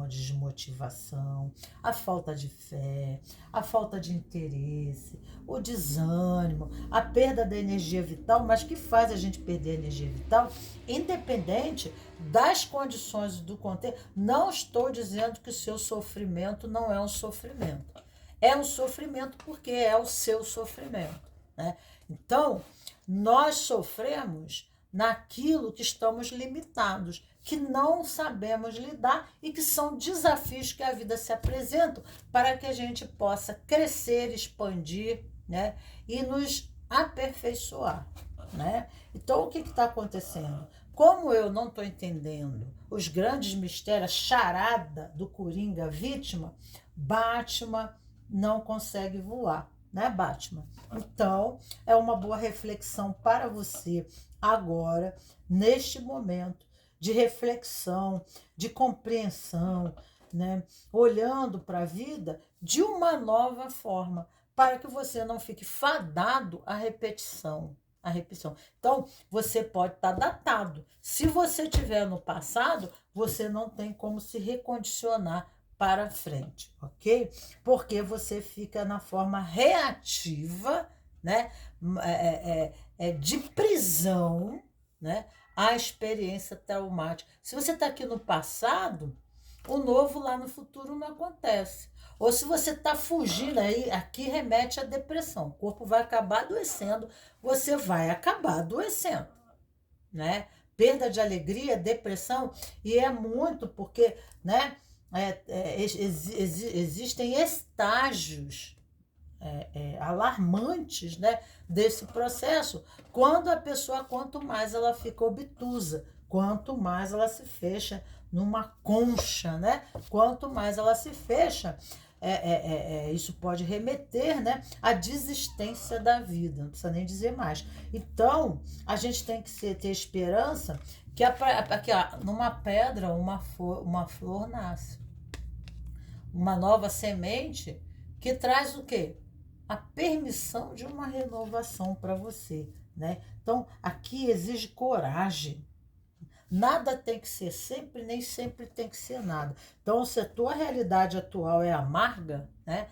desmotivação, a falta de fé, a falta de interesse, o desânimo, a perda da energia vital, mas que faz a gente perder a energia vital, independente das condições do contexto. Não estou dizendo que o seu sofrimento não é um sofrimento. É um sofrimento porque é o seu sofrimento, né? Então, nós sofremos naquilo que estamos limitados, que não sabemos lidar e que são desafios que a vida se apresenta para que a gente possa crescer, expandir, né? E nos aperfeiçoar, né? Então, o que está acontecendo? Como eu não estou entendendo os grandes mistérios, a charada do Coringa vítima, Batman não consegue voar, né, Batman? Então, é uma boa reflexão para você agora, neste momento de reflexão, de compreensão, né? Olhando para a vida de uma nova forma, para que você não fique fadado à repetição. A repetição. Então, você pode estar datado. Se você estiver no passado, você não tem como se recondicionar para frente, ok? Porque você fica na forma reativa, né? De prisão, né? À experiência traumática. Se você está aqui no passado, o novo lá no futuro não acontece. Ou se você está fugindo, aí aqui remete à depressão. O corpo vai acabar adoecendo, você vai acabar adoecendo, né? Perda de alegria, depressão, e é muito porque, né? Existem estágios alarmantes, né, desse processo, quando a pessoa, quanto mais ela fica obtusa, quanto mais ela se fecha numa concha, né, quanto mais ela se fecha, isso pode remeter, né, à desistência da vida, não precisa nem dizer mais. Então, a gente tem que ter esperança que aqui, ó, numa pedra uma flor nasce. Uma nova semente que traz o quê? A permissão de uma renovação para você, né? Então, aqui exige coragem. Nada tem que ser sempre, nem sempre tem que ser nada. Então, se a tua realidade atual é amarga, né?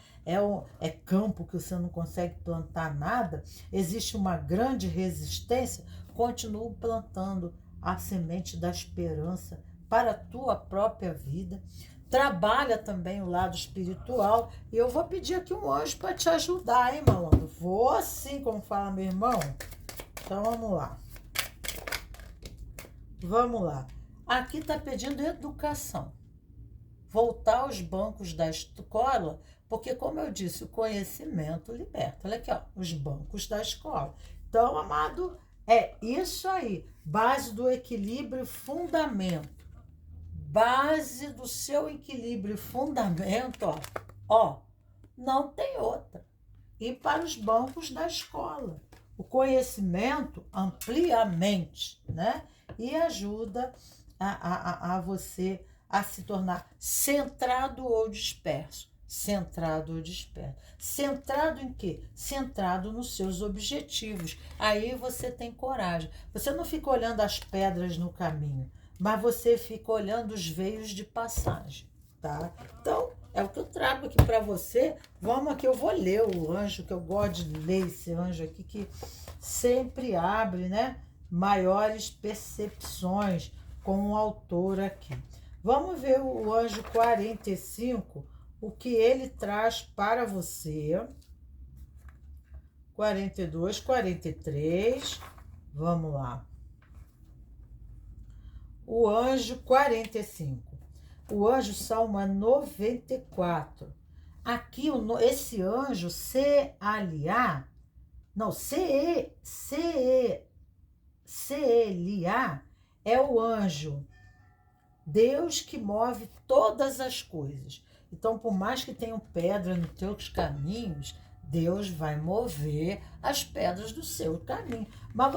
É campo que você não consegue plantar nada, existe uma grande resistência, continua plantando a semente da esperança para a tua própria vida. Trabalha também o lado espiritual. E eu vou pedir aqui um anjo para te ajudar, hein, malandro? Vou assim, como fala meu irmão. Então, vamos lá. Vamos lá. Aqui está pedindo educação. Voltar aos bancos da escola, porque, como eu disse, o conhecimento liberta. Olha aqui, ó, os bancos da escola. Então, amado, é isso aí. Base do equilíbrio, fundamento. Base do seu equilíbrio, fundamento, ó, não tem outra. Ir para os bancos da escola. O conhecimento amplia a mente, né? E ajuda a você a se tornar centrado ou disperso. Centrado ou disperso. Centrado em quê? Centrado nos seus objetivos. Aí você tem coragem. Você não fica olhando as pedras no caminho, mas você fica olhando os veios de passagem, tá? Então, é o que eu trago aqui para você. Vamos aqui, eu vou ler o anjo, que eu gosto de ler esse anjo aqui, que sempre abre, né, maiores percepções com o autor aqui. Vamos ver o anjo 45, o que ele traz para você. 42, 43, vamos lá. O anjo 45. O anjo Salmo 94. Aqui, esse anjo, Celia, é o anjo, Deus que move todas as coisas. Então, por mais que tenham pedra nos teus caminhos, Deus vai mover as pedras do seu caminho. Mas,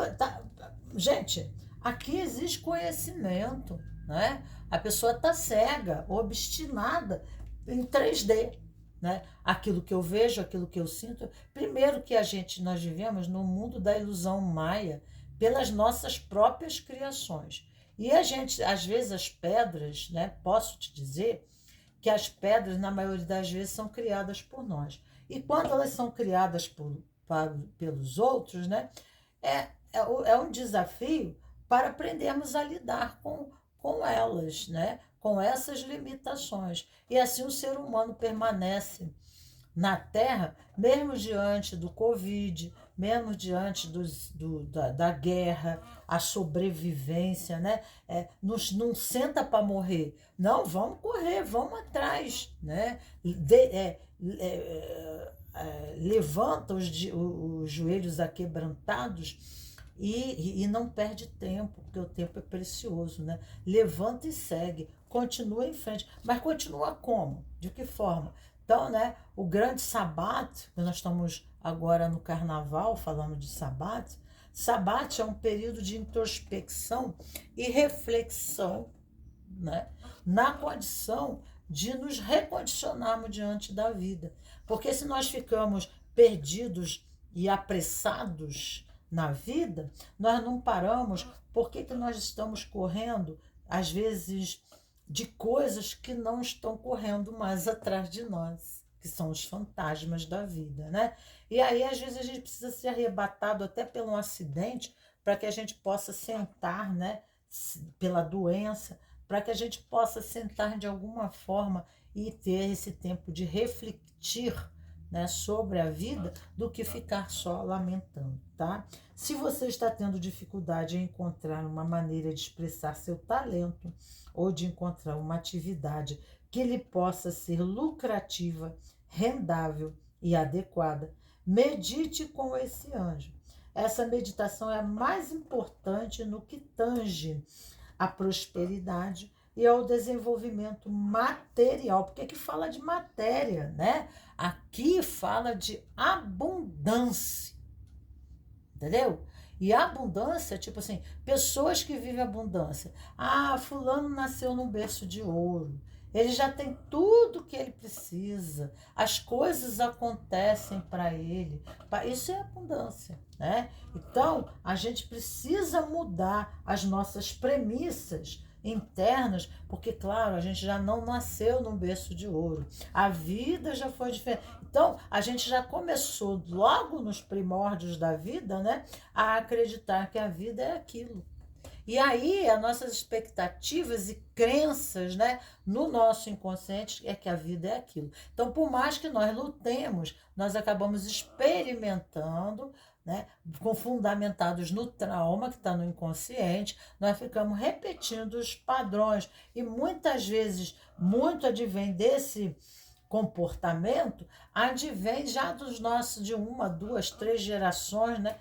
gente, aqui existe conhecimento, né? A pessoa está cega, obstinada em 3D, né? Aquilo que eu vejo, aquilo que eu sinto. Primeiro que nós vivemos no mundo da ilusão maia pelas nossas próprias criações. E a gente, às vezes, as pedras, né? Posso te dizer que as pedras, na maioria das vezes, são criadas por nós. E quando elas são criadas pelos outros, né? É um desafio para aprendermos a lidar com elas, né? Com essas limitações. E assim o ser humano permanece na Terra, mesmo diante do Covid, mesmo diante da guerra, a sobrevivência, né? Não senta para morrer. Não, vamos correr, vamos atrás, né? Levanta os joelhos aquebrantados e não perde tempo, porque o tempo é precioso, né? Levanta e segue, continua em frente. Mas continua como? De que forma? Então, né, o grande Shabat, nós estamos agora no carnaval falando de Shabat. Shabat é um período de introspecção e reflexão, né, na condição de nos recondicionarmos diante da vida. Porque se nós ficamos perdidos e apressados na vida, nós não paramos. Por que nós estamos correndo, às vezes, de coisas que não estão correndo mais atrás de nós, que são os fantasmas da vida, né? E aí, às vezes, a gente precisa ser arrebatado até por um acidente para que a gente possa sentar, né? Pela doença, para que a gente possa sentar de alguma forma e ter esse tempo de refletir, né, sobre a vida, do que ficar só lamentando, tá? Se você está tendo dificuldade em encontrar uma maneira de expressar seu talento ou de encontrar uma atividade que lhe possa ser lucrativa, rendável e adequada, medite com esse anjo. Essa meditação é a mais importante no que tange à prosperidade e ao desenvolvimento material, porque aqui fala de matéria, né? Aqui fala de abundância, entendeu? E a abundância, tipo assim, pessoas que vivem abundância. Ah, fulano nasceu num berço de ouro. Ele já tem tudo que ele precisa. As coisas acontecem para ele. Isso é abundância, né? Então, a gente precisa mudar as nossas premissas internas, porque, claro, a gente já não nasceu num berço de ouro. A vida já foi diferente. Então, a gente já começou logo nos primórdios da vida, né, a acreditar que a vida é aquilo. E aí, as nossas expectativas e crenças, né, no nosso inconsciente é que a vida é aquilo. Então, por mais que nós lutemos, nós acabamos experimentando, né, fundamentados no trauma que está no inconsciente, nós ficamos repetindo os padrões. E muitas vezes, muito advém desse comportamento, advém já dos nossos, de 1, 2, 3 gerações, né,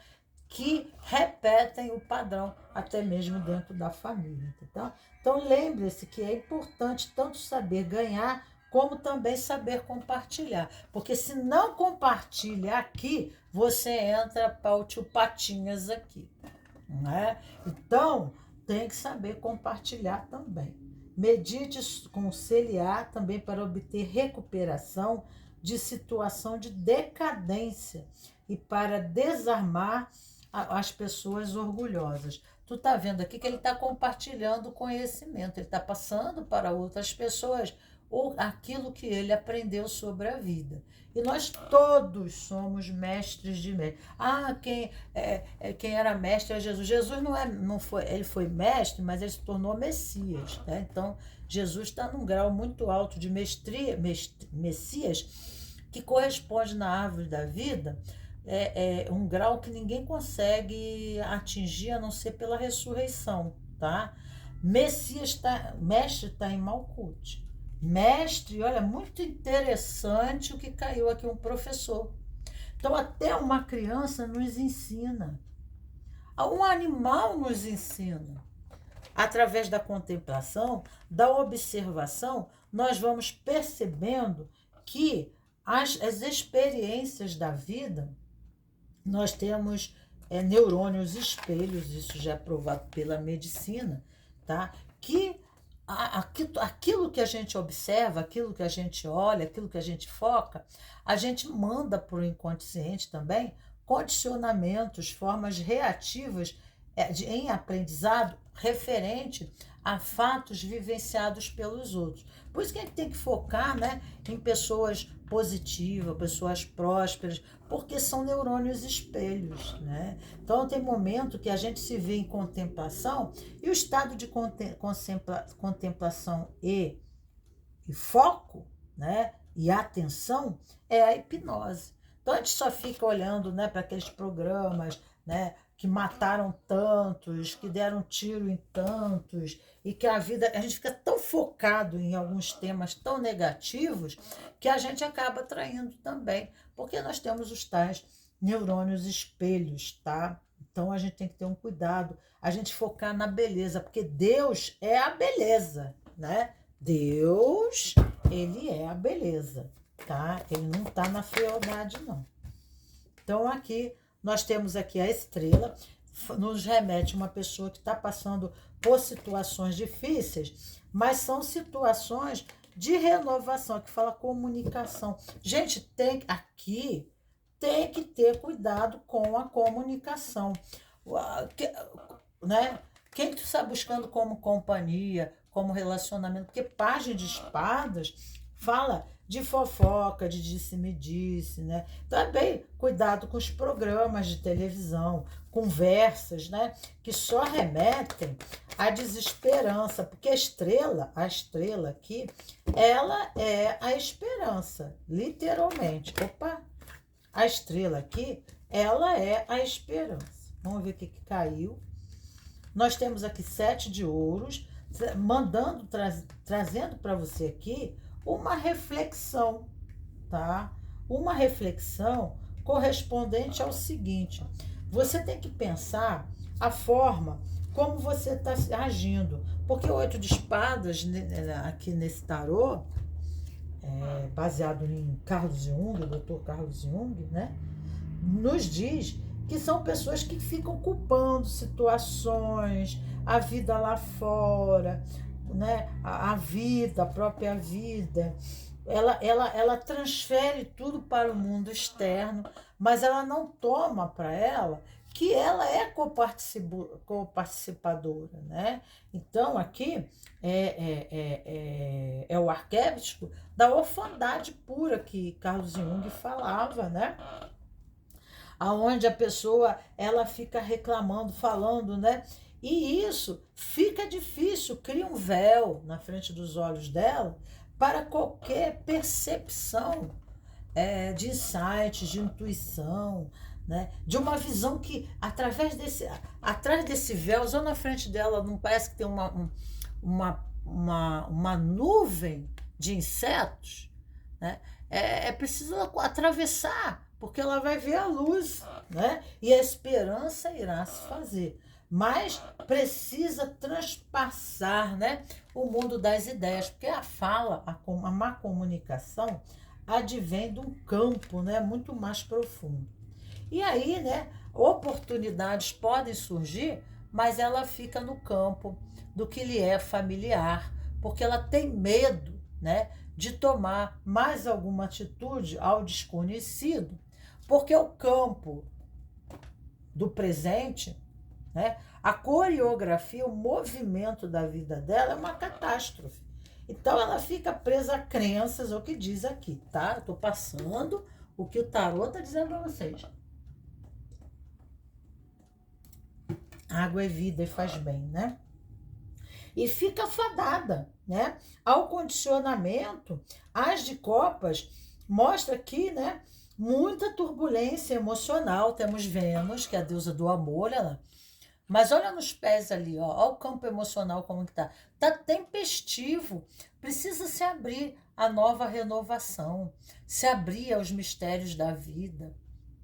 que repetem o padrão, até mesmo dentro da família. Tá? Então, lembre-se que é importante tanto saber ganhar, como também saber compartilhar. Porque se não compartilha aqui, você entra para o tio Patinhas aqui. Né? Então, tem que saber compartilhar também. Medite com o CLA também para obter recuperação de situação de decadência e para desarmar as pessoas orgulhosas. Tu tá vendo aqui que ele está compartilhando conhecimento, ele está passando para outras pessoas aquilo que ele aprendeu sobre a vida. E nós todos somos mestres de mestre. Ah, quem era mestre é Jesus. Jesus não foi, ele foi mestre, mas ele se tornou Messias. Tá? Então, Jesus está num grau muito alto de Messias, que corresponde na árvore da vida, um grau que ninguém consegue atingir a não ser pela ressurreição, tá? Mestre está em Malkuth. Mestre, olha, muito interessante o que caiu aqui, um professor. Então, até uma criança nos ensina. Um animal nos ensina. Através da contemplação, da observação, nós vamos percebendo que as experiências da vida, nós temos neurônios espelhos, isso já é provado pela medicina, tá? Que aquilo que a gente observa, aquilo que a gente olha, aquilo que a gente foca, a gente manda para o inconsciente também condicionamentos, formas reativas em aprendizado referente a fatos vivenciados pelos outros. Por isso que a gente tem que focar, né, em pessoas positivas, pessoas prósperas, porque são neurônios espelhos, né? Então tem momento que a gente se vê em contemplação e o estado de contemplação e foco, né, e atenção é a hipnose. Então a gente só fica olhando, né, para aqueles programas, né, que mataram tantos, que deram tiro em tantos, e que a gente fica tão focado em alguns temas tão negativos que a gente acaba atraindo também, porque nós temos os tais neurônios espelhos, tá? Então a gente tem que ter um cuidado, a gente focar na beleza, porque Deus é a beleza, né? Deus, ele é a beleza, tá? Ele não tá na fealdade, não. Então aqui nós temos aqui a estrela, nos remete uma pessoa que está passando por situações difíceis, mas são situações de renovação, que fala comunicação. Gente, aqui tem que ter cuidado com a comunicação, né? Quem tu está buscando como companhia, como relacionamento, porque página de espadas fala de fofoca, de disse-me-disse, né? Também cuidado com os programas de televisão, conversas, né? Que só remetem à desesperança, porque a estrela aqui, ela é a esperança, literalmente. Opa! A estrela aqui, ela é a esperança. Vamos ver o que caiu. Nós temos aqui 7 de ouros, trazendo para você aqui uma reflexão, tá? Uma reflexão correspondente ao seguinte: você tem que pensar a forma como você está agindo, porque o 8 de espadas aqui nesse tarô, baseado em Carlos Jung, o Dr. Carlos Jung, né, nos diz que são pessoas que ficam culpando situações, a vida lá fora, né? A vida, a própria vida. Ela transfere tudo para o mundo externo, mas ela não toma para ela que ela é coparticipadora, né? Então, aqui é o arquétipo da orfandade pura que Carlos Jung falava, né? Aonde a pessoa ela fica reclamando, falando, né? E isso fica difícil, cria um véu na frente dos olhos dela para qualquer percepção de insights, de intuição, né? De uma visão que atrás desse véu, só na frente dela, não parece que tem uma nuvem de insetos, né? É preciso atravessar, porque ela vai ver a luz, né? E a esperança irá se fazer. Mas precisa transpassar, né, o mundo das ideias, porque a fala, a má comunicação, advém de um campo, né, muito mais profundo. E aí, né, oportunidades podem surgir, mas ela fica no campo do que lhe é familiar, porque ela tem medo, né, de tomar mais alguma atitude ao desconhecido, porque o campo do presente, né, a coreografia, o movimento da vida dela é uma catástrofe. Então ela fica presa a crenças, é o que diz aqui, tá? Eu tô passando o que o tarô tá dizendo para vocês. Água é vida e faz bem, né? E fica fadada, né, ao condicionamento. As de copas mostra aqui, né, muita turbulência emocional. Temos Vênus, que é a deusa do amor, mas olha nos pés ali, ó, olha o campo emocional como que tá. Tá tempestivo, precisa se abrir à nova renovação, se abrir aos mistérios da vida,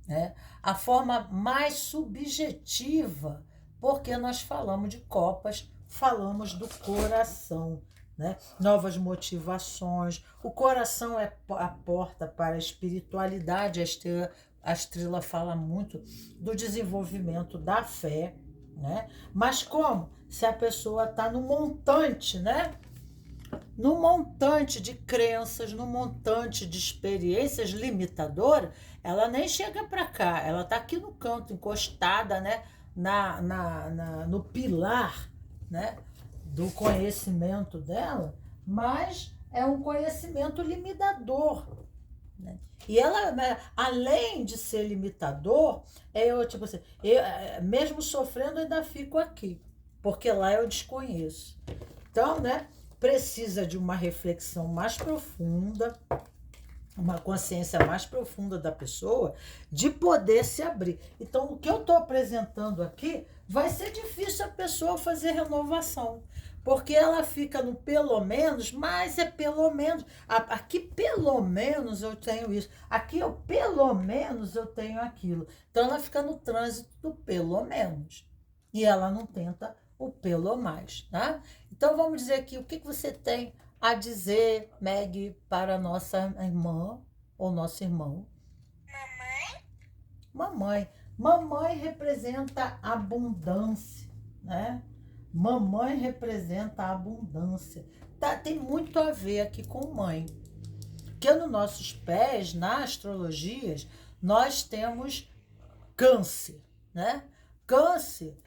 né? A forma mais subjetiva, porque nós falamos de copas, falamos do coração, né? Novas motivações. O coração é a porta para a espiritualidade. A estrela fala muito do desenvolvimento da fé, né? Mas como? Se a pessoa está no montante, né? No montante de crenças, no montante de experiências limitadoras, ela nem chega para cá, ela está aqui no canto, encostada, né, no pilar, né, do conhecimento dela, mas é um conhecimento limitador, né? E ela, né, além de ser limitador, tipo assim, mesmo sofrendo, ainda fico aqui, porque lá eu desconheço. Então, né, precisa de uma reflexão mais profunda, uma consciência mais profunda da pessoa, de poder se abrir. Então, o que eu estou apresentando aqui, vai ser difícil a pessoa fazer renovação, porque ela fica no pelo menos, mas é pelo menos. Aqui, pelo menos, eu tenho isso. Aqui, pelo menos, eu tenho aquilo. Então, ela fica no trânsito do pelo menos. E ela não tenta o pelo mais, tá? Então, vamos dizer aqui, o que você tem a dizer, Meg, para nossa irmã ou nosso irmão? Mamãe. Mamãe representa abundância, né? Mamãe representa abundância. Tá, tem muito a ver aqui com mãe. Porque nos nossos pés, na astrologia, nós temos câncer, né? Câncer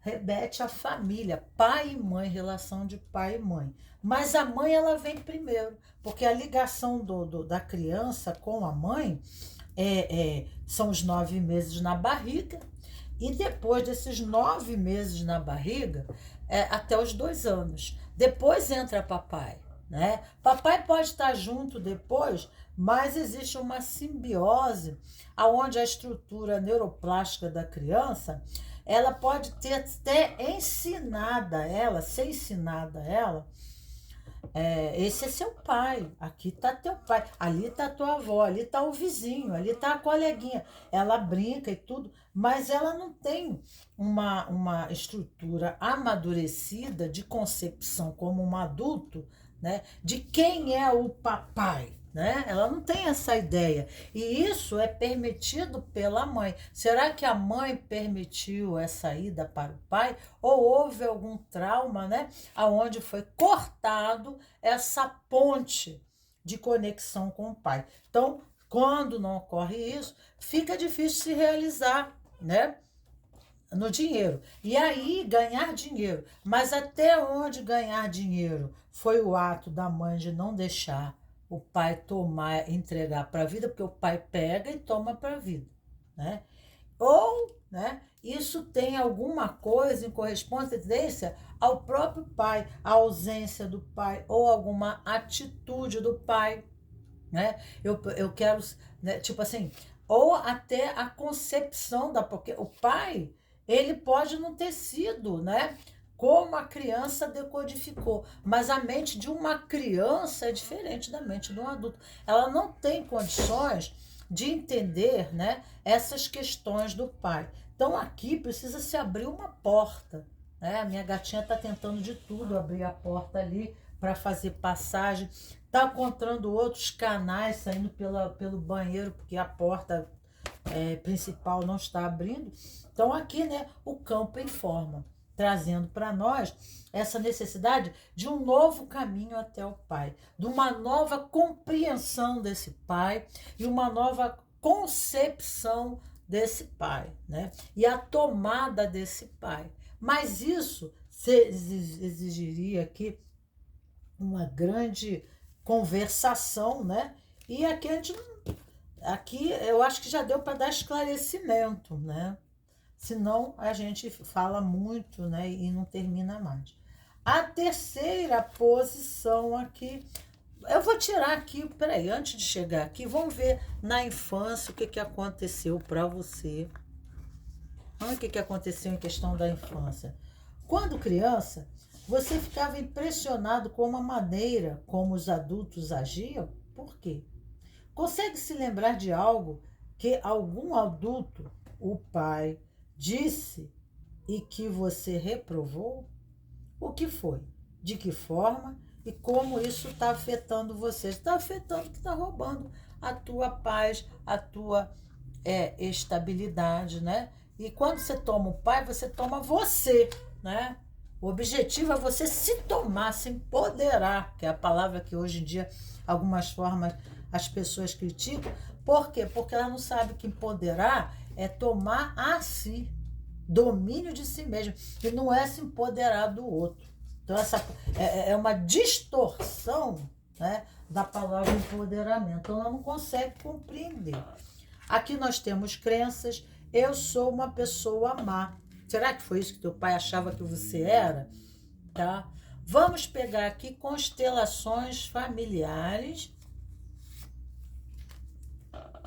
remete à família, pai e mãe, relação de pai e mãe. Mas a mãe, ela vem primeiro, porque a ligação da criança com a mãe são os 9 meses na barriga, e depois desses 9 meses na barriga, até os 2 anos. Depois entra papai, né? Papai pode estar junto depois, mas existe uma simbiose onde a estrutura neuroplástica da criança, ela pode ter até ser ensinada a ela. Esse é seu pai, aqui está teu pai, ali está tua avó, ali está o vizinho, ali está a coleguinha. Ela brinca e tudo, mas ela não tem uma estrutura amadurecida de concepção como um adulto, né, de quem é o papai. Né? Ela não tem essa ideia. E isso é permitido pela mãe. Será que a mãe permitiu essa ida para o pai? Ou houve algum trauma, né? Onde foi cortado essa ponte de conexão com o pai. Então, quando não ocorre isso, fica difícil se realizar, né? No dinheiro. E aí, ganhar dinheiro. Mas até onde ganhar dinheiro foi o ato da mãe de não deixar o pai tomar, entregar para a vida, porque o pai pega e toma para a vida, né? Ou, né, isso tem alguma coisa em correspondência ao próprio pai, a ausência do pai, ou alguma atitude do pai, né? Eu quero, né, tipo assim, ou até a concepção porque o pai, ele pode não ter sido, né, como a criança decodificou, mas a mente de uma criança é diferente da mente de um adulto. Ela não tem condições de entender, né, essas questões do pai. Então aqui precisa se abrir uma porta, né? A minha gatinha está tentando de tudo abrir a porta ali para fazer passagem, está encontrando outros canais saindo pelo banheiro, porque a porta principal não está abrindo. Então aqui, né, o campo informa, trazendo para nós essa necessidade de um novo caminho até o pai, de uma nova compreensão desse pai e uma nova concepção desse pai, né? E a tomada desse pai. Mas isso exigiria aqui uma grande conversação, né? E aqui eu acho que já deu para dar esclarecimento, né? Senão a gente fala muito, né, e não termina mais. A terceira posição aqui, eu vou tirar aqui, peraí, antes de chegar aqui, vamos ver na infância o que aconteceu para você. O que aconteceu em questão da infância? Quando criança, você ficava impressionado com a maneira como os adultos agiam? Por quê? Consegue se lembrar de algo que algum adulto, o pai, disse e que você reprovou? O que foi? de que forma e como isso está afetando você. Está afetando que está roubando a tua paz, a tua estabilidade, né? E quando você toma o pai, você toma você, né? O objetivo é você se tomar, se empoderar, que é a palavra que hoje em dia, algumas formas, as pessoas criticam. Por quê? Porque ela não sabe que empoderar é tomar a si, domínio de si mesmo, e não é se empoderar do outro. Então, essa é uma distorção, né, da palavra empoderamento. Então, ela não consegue compreender. Aqui nós temos crenças. Eu sou uma pessoa má. Será que foi isso que teu pai achava que você era? Tá? Vamos pegar aqui constelações familiares.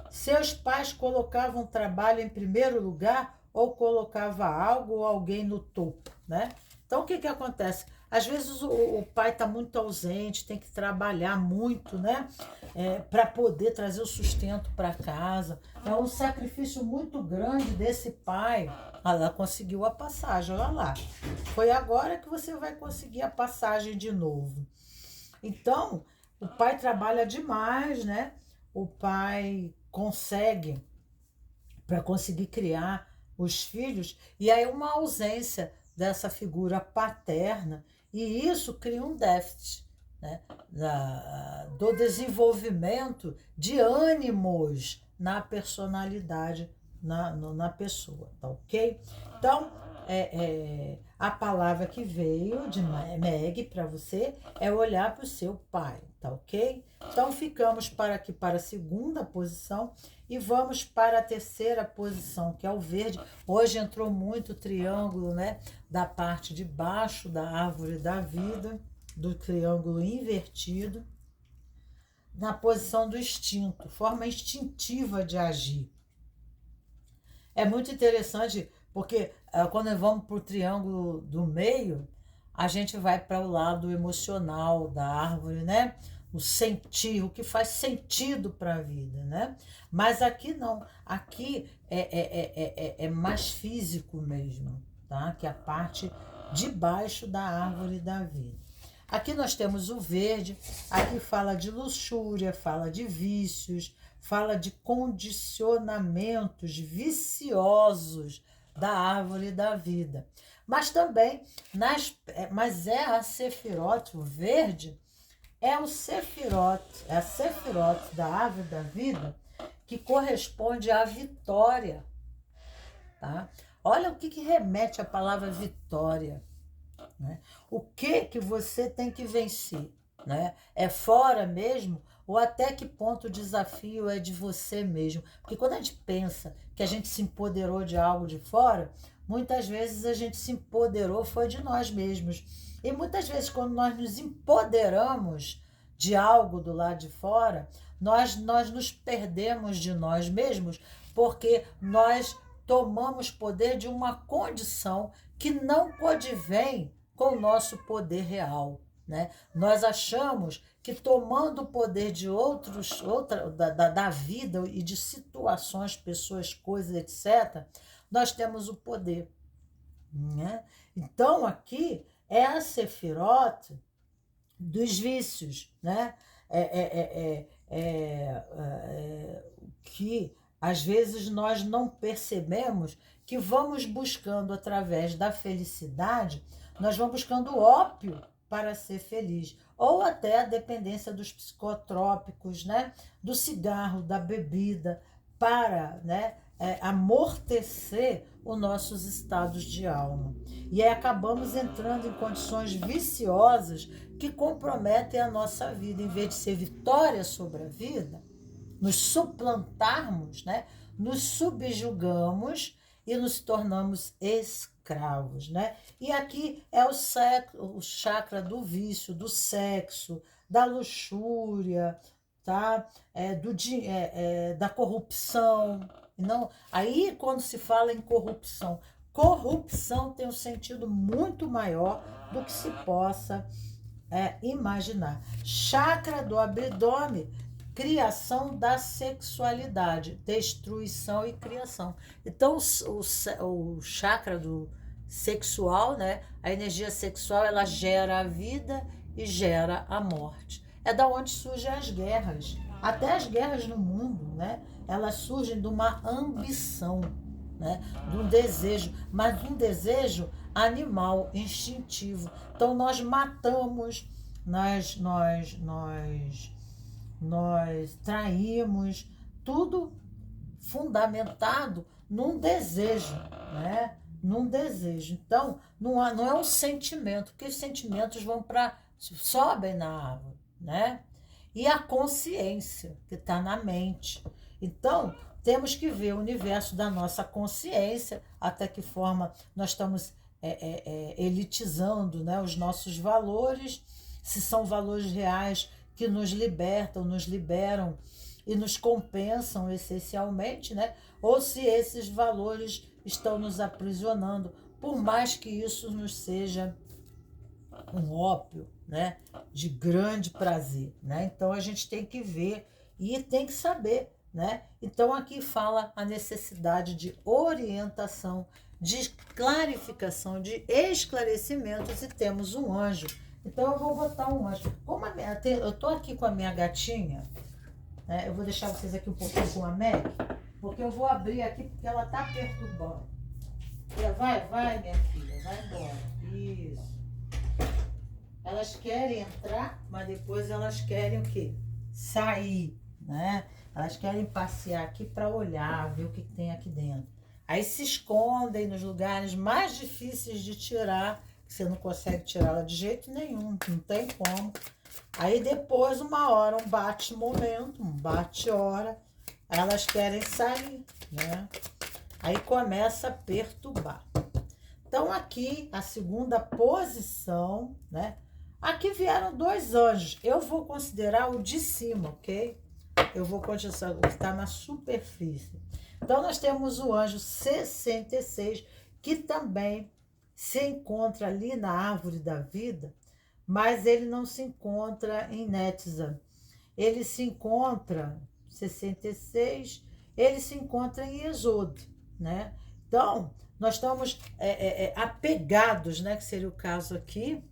Seus pais colocavam trabalho em primeiro lugar ou colocava algo ou alguém no topo, né? Então, o que que acontece? Às vezes o pai está muito ausente, tem que trabalhar muito, né? Para poder trazer o sustento para casa. É um sacrifício muito grande desse pai. Ela conseguiu a passagem, olha lá. Foi agora que você vai conseguir a passagem de novo. Então, o pai trabalha demais, né? O pai consegue, para conseguir criar os filhos, e aí uma ausência dessa figura paterna, e isso cria um déficit, né, do desenvolvimento de ânimos na personalidade, na pessoa, tá ok? Então, a palavra que veio de Meg para você é olhar para o seu pai, tá ok? Então, ficamos aqui para a segunda posição e vamos para a terceira posição, que é o verde. Hoje entrou muito o triângulo, né, da parte de baixo da árvore da vida, do triângulo invertido, na posição do instinto, forma instintiva de agir. É muito interessante porque quando vamos para o triângulo do meio, a gente vai para o lado emocional da árvore, né? O sentir, o que faz sentido para a vida, né? Mas aqui não, aqui é mais físico mesmo, tá? Que é a parte de baixo da árvore da vida. Aqui nós temos o verde, aqui fala de luxúria, fala de vícios, fala de condicionamentos viciosos da árvore da vida. Mas também, mas é a Sefirote, o verde, é a Sefirote da árvore da vida, que corresponde à vitória. Tá? Olha o que remete à palavra vitória. Né? O que você tem que vencer? Né? É fora mesmo? Ou até que ponto o desafio é de você mesmo? Porque quando a gente pensa que a gente se empoderou de algo de fora, muitas vezes a gente se empoderou foi de nós mesmos. E muitas vezes quando nós nos empoderamos de algo do lado de fora, nós nos perdemos de nós mesmos, porque nós tomamos poder de uma condição que não convém com o nosso poder real. Né? Nós achamos que tomando o poder de da vida e de situações, pessoas, coisas, etc., nós temos o poder. Né? Então, aqui é a Sefirote dos vícios, né? Que às vezes nós não percebemos que vamos buscando através da felicidade, nós vamos buscando ópio para ser feliz, ou até a dependência dos psicotrópicos, né? Do cigarro, da bebida, para, né, amortecer os nossos estados de alma. E aí acabamos entrando em condições viciosas que comprometem a nossa vida. Em vez de ser vitória sobre a vida, nos suplantarmos, né? Nos subjugamos e nos tornamos escravos, né? E aqui é o chakra do vício, do sexo, da luxúria, tá? Da corrupção. Não, aí quando se fala em corrupção, corrupção tem um sentido muito maior do que se possa imaginar. Chakra do abdômen, criação da sexualidade, destruição e criação. Então, o chakra do sexual, né? A energia sexual, ela gera a vida e gera a morte. É da onde surgem as guerras. Até as guerras no mundo, né? Elas surgem de uma ambição, né? De um desejo, mas de um desejo animal, instintivo. Então nós matamos, nós traímos, tudo fundamentado num desejo, né? Num desejo. Então, não é um sentimento, porque os sentimentos sobem na árvore, né? E a consciência, que está na mente. Então, temos que ver o universo da nossa consciência, até que forma nós estamos elitizando, né, os nossos valores, se são valores reais que nos libertam, nos liberam e nos compensam essencialmente, né? Ou se esses valores estão nos aprisionando, por mais que isso nos seja um ópio, né? De grande prazer, né? Então a gente tem que ver e tem que saber, né? Então aqui fala a necessidade de orientação, de clarificação, de esclarecimentos, e temos um anjo. Então eu vou botar um anjo. Eu tô aqui com a minha gatinha, né? Eu vou deixar vocês aqui um pouquinho com a Meg, porque eu vou abrir aqui porque ela tá perturbando. Vai, minha filha, vai embora. Isso. Elas querem entrar, mas depois elas querem o quê? Sair, né? Elas querem passear aqui para olhar, ver o que tem aqui dentro. Aí se escondem nos lugares mais difíceis de tirar, que você não consegue tirá-la de jeito nenhum, não tem como. Aí depois, uma hora, um bate-momento, um bate-hora, elas querem sair, né? Aí começa a perturbar. Então aqui, a segunda posição, né? Aqui vieram dois anjos. Eu vou considerar o de cima, ok? Eu vou considerar o que está na superfície. Então nós temos o anjo 66, que também se encontra ali na árvore da vida, mas ele não se encontra em Netzan. Ele se encontra, 66, ele se encontra em Êxodo, né? Então, nós estamos apegados, né, que seria o caso aqui,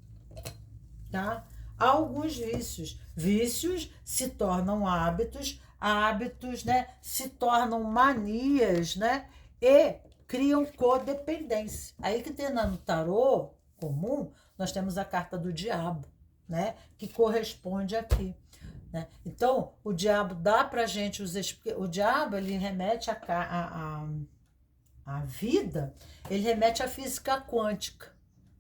tá? A alguns vícios. Vícios se tornam hábitos, hábitos, né, se tornam manias, né, e criam codependência. Aí que tem no tarô comum, nós temos a carta do diabo, né, que corresponde aqui, né? Então, o diabo dá pra gente o diabo, ele remete a vida, ele remete à física quântica,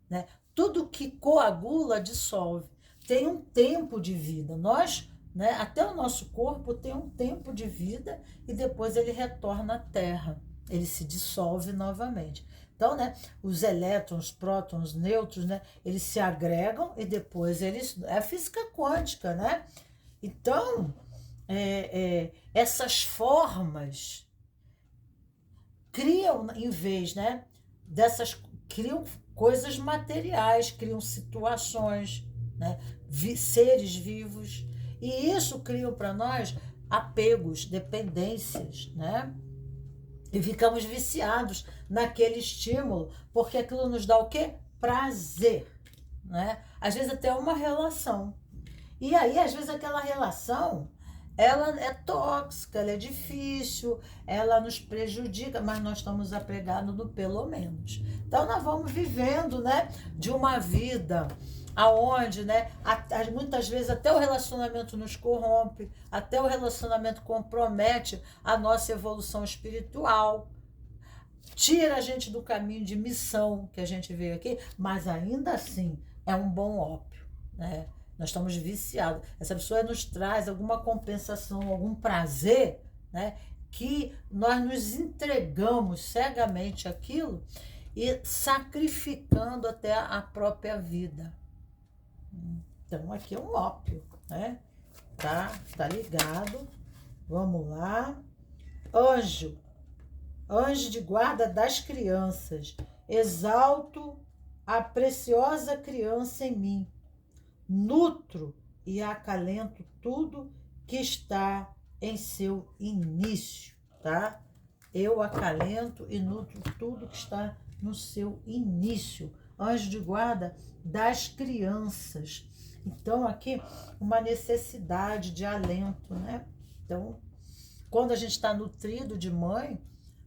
né? Tudo que coagula dissolve. Tem um tempo de vida. Nós, né, até o nosso corpo tem um tempo de vida e depois ele retorna à Terra. Ele se dissolve novamente. Então, né, os elétrons, prótons, nêutrons, né, eles se agregam e depois eles... É a física quântica, né? Então, essas formas criam, em vez, né, criam coisas materiais, criam situações, né, seres vivos, e isso cria para nós apegos, dependências, né? E ficamos viciados naquele estímulo, porque aquilo nos dá o quê? Prazer, né? Às vezes até uma relação. E aí, às vezes, aquela relação, ela é tóxica, ela é difícil, ela nos prejudica, mas nós estamos apegados no pelo menos. Então, nós vamos vivendo, né, de uma vida aonde, né, muitas vezes até o relacionamento nos corrompe, até o relacionamento compromete a nossa evolução espiritual, tira a gente do caminho de missão que a gente veio aqui, mas ainda assim é um bom ópio, né? Nós estamos viciados. Essa pessoa nos traz alguma compensação, algum prazer, né? Que nós nos entregamos cegamente aquilo e sacrificando até a própria vida. Então, aqui é um ópio, né? Tá ligado? Vamos lá. Anjo de guarda das crianças, exalto a preciosa criança em mim, nutro e acalento tudo que está em seu início, tá? Eu acalento e nutro tudo que está no seu início. Anjo de guarda das crianças. Então, aqui, uma necessidade de alento, né? Então, quando a gente está nutrido de mãe,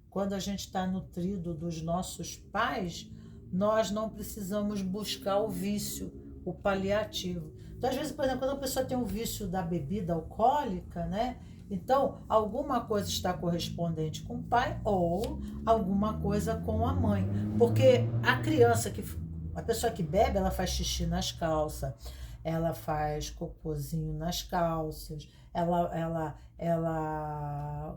quando a gente está nutrido dos nossos pais, nós não precisamos buscar o vício, o paliativo. Então, às vezes, por exemplo, quando a pessoa tem um vício da bebida alcoólica, né? Então, alguma coisa está correspondente com o pai ou alguma coisa com a mãe. Porque a pessoa que bebe, ela faz xixi nas calças, ela faz cocôzinho nas calças, ela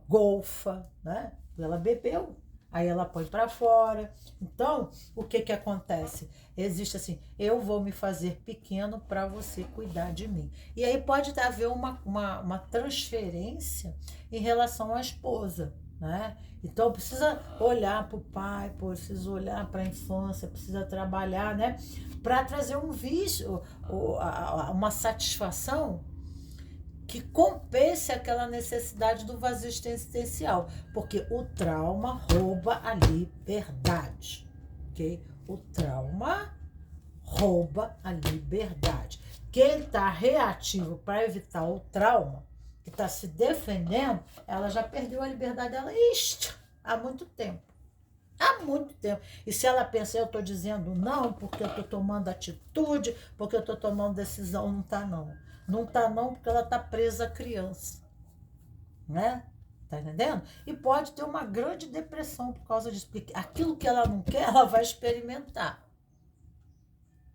golfa, né? Ela bebeu, aí ela põe para fora. Então, o que que acontece? Existe assim, eu vou me fazer pequeno para você cuidar de mim. E aí pode haver uma transferência em relação à esposa, né? Então, precisa olhar para o pai, precisa olhar para a infância, precisa trabalhar, né? Para trazer um vício, uma satisfação que compense aquela necessidade do vazio existencial, porque o trauma rouba a liberdade, ok? O trauma rouba a liberdade. Quem está reativo para evitar o trauma, que está se defendendo, ela já perdeu a liberdade dela há muito tempo. Há muito tempo. E se ela pensa, eu estou dizendo não, porque eu estou tomando atitude, porque eu estou tomando decisão, não está não. Não está não, porque ela está presa à criança. Né? Tá entendendo? E pode ter uma grande depressão por causa disso, porque aquilo que ela não quer, ela vai experimentar.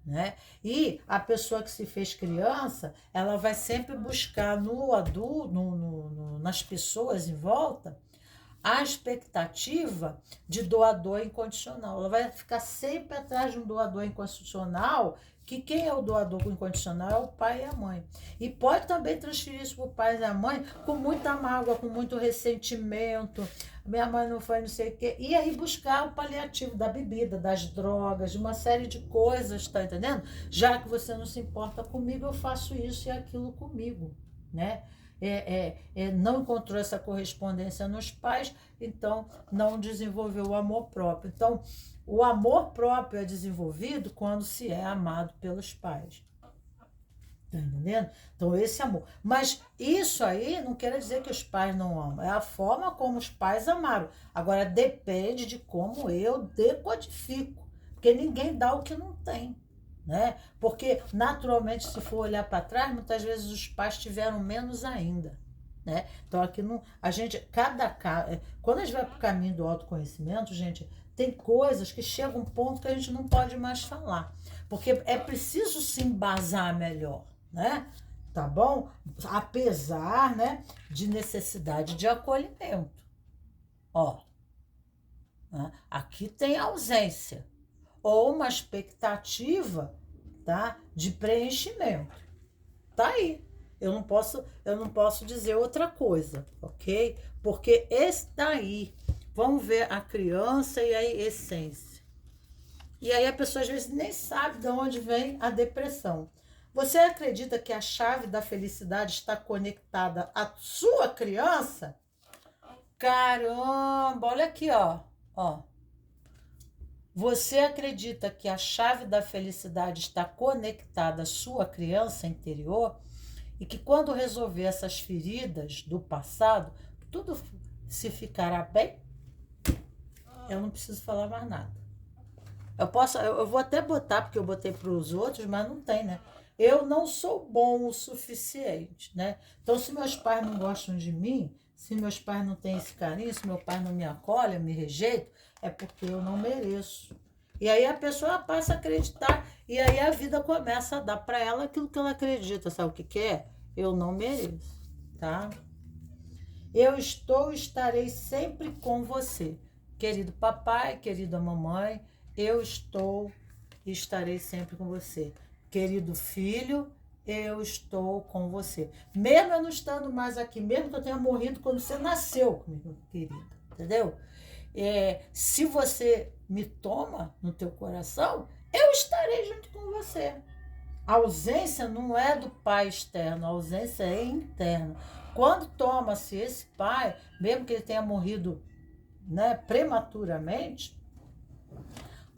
Né? E a pessoa que se fez criança, ela vai sempre buscar no adulto, nas pessoas em volta, a expectativa de doador incondicional. Ela vai ficar sempre atrás de um doador incondicional, que quem é o doador incondicional é o pai e a mãe. E pode também transferir isso para o pai e a mãe com muita mágoa, com muito ressentimento. Minha mãe não foi não sei o quê. E aí buscar o paliativo da bebida, das drogas, de uma série de coisas, tá entendendo? Já que você não se importa comigo, eu faço isso e aquilo comigo, né? Não encontrou essa correspondência nos pais, então não desenvolveu o amor próprio. Então, o amor próprio é desenvolvido quando se é amado pelos pais. Tá entendendo? Então, esse amor. Mas isso aí não quer dizer que os pais não amam. É a forma como os pais amaram. Agora, depende de como eu decodifico. Porque ninguém dá o que não tem. Né? Porque naturalmente, se for olhar para trás, muitas vezes os pais tiveram menos ainda, né? Então aqui não, quando a gente vai para o caminho do autoconhecimento, gente, tem coisas que chegam a um ponto que a gente não pode mais falar, porque é preciso se embasar melhor, né? Tá bom? Apesar, né, de necessidade de acolhimento. Ó, né? Aqui tem ausência ou uma expectativa, tá, de preenchimento. Tá aí. Eu não posso dizer outra coisa, ok? Porque esse daí, vamos ver a criança e a essência. E aí a pessoa às vezes nem sabe de onde vem a depressão. Você acredita que a chave da felicidade está conectada à sua criança? Caramba, olha aqui, ó. Você acredita que a chave da felicidade está conectada à sua criança interior e que quando resolver essas feridas do passado, tudo se ficará bem? Eu não preciso falar mais nada. Eu vou até botar, porque eu botei para os outros, mas não tem, né? Eu não sou bom o suficiente, né? Então, se meus pais não gostam de mim, se meus pais não têm esse carinho, se meu pai não me acolhe, me rejeita, é porque eu não mereço. E aí a pessoa passa a acreditar, e aí a vida começa a dar para ela aquilo que ela acredita. Sabe o que é? Eu não mereço, tá? Estarei sempre com você. Querido papai, querida mamãe, eu estou e estarei sempre com você. Querido filho, eu estou com você. Mesmo eu não estando mais aqui, mesmo que eu tenha morrido quando você nasceu, meu querido, entendeu? Se você me toma no teu coração, eu estarei junto com você. A ausência não é do pai externo, a ausência é interna. Quando toma-se esse pai, mesmo que ele tenha morrido, né, prematuramente,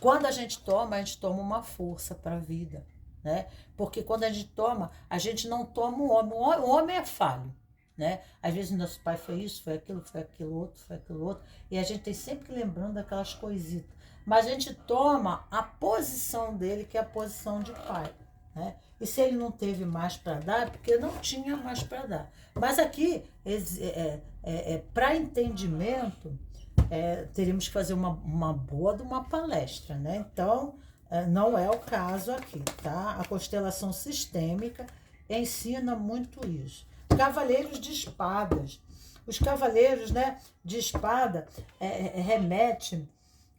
Quando a gente toma uma força para a vida, né? Porque quando a gente não toma o homem. O homem é falho, né? Às vezes nosso pai foi isso, foi aquilo outro, foi aquilo outro. E a gente tem sempre que lembrando daquelas coisitas. Mas a gente toma a posição dele, que é a posição de pai, né? E se ele não teve mais para dar, é porque não tinha mais para dar. Mas aqui, para entendimento, teríamos que fazer uma boa de uma palestra, né? Então, não é o caso aqui, tá? A constelação sistêmica ensina muito isso. Cavaleiros de espadas. Os cavaleiros, né, de espada remetem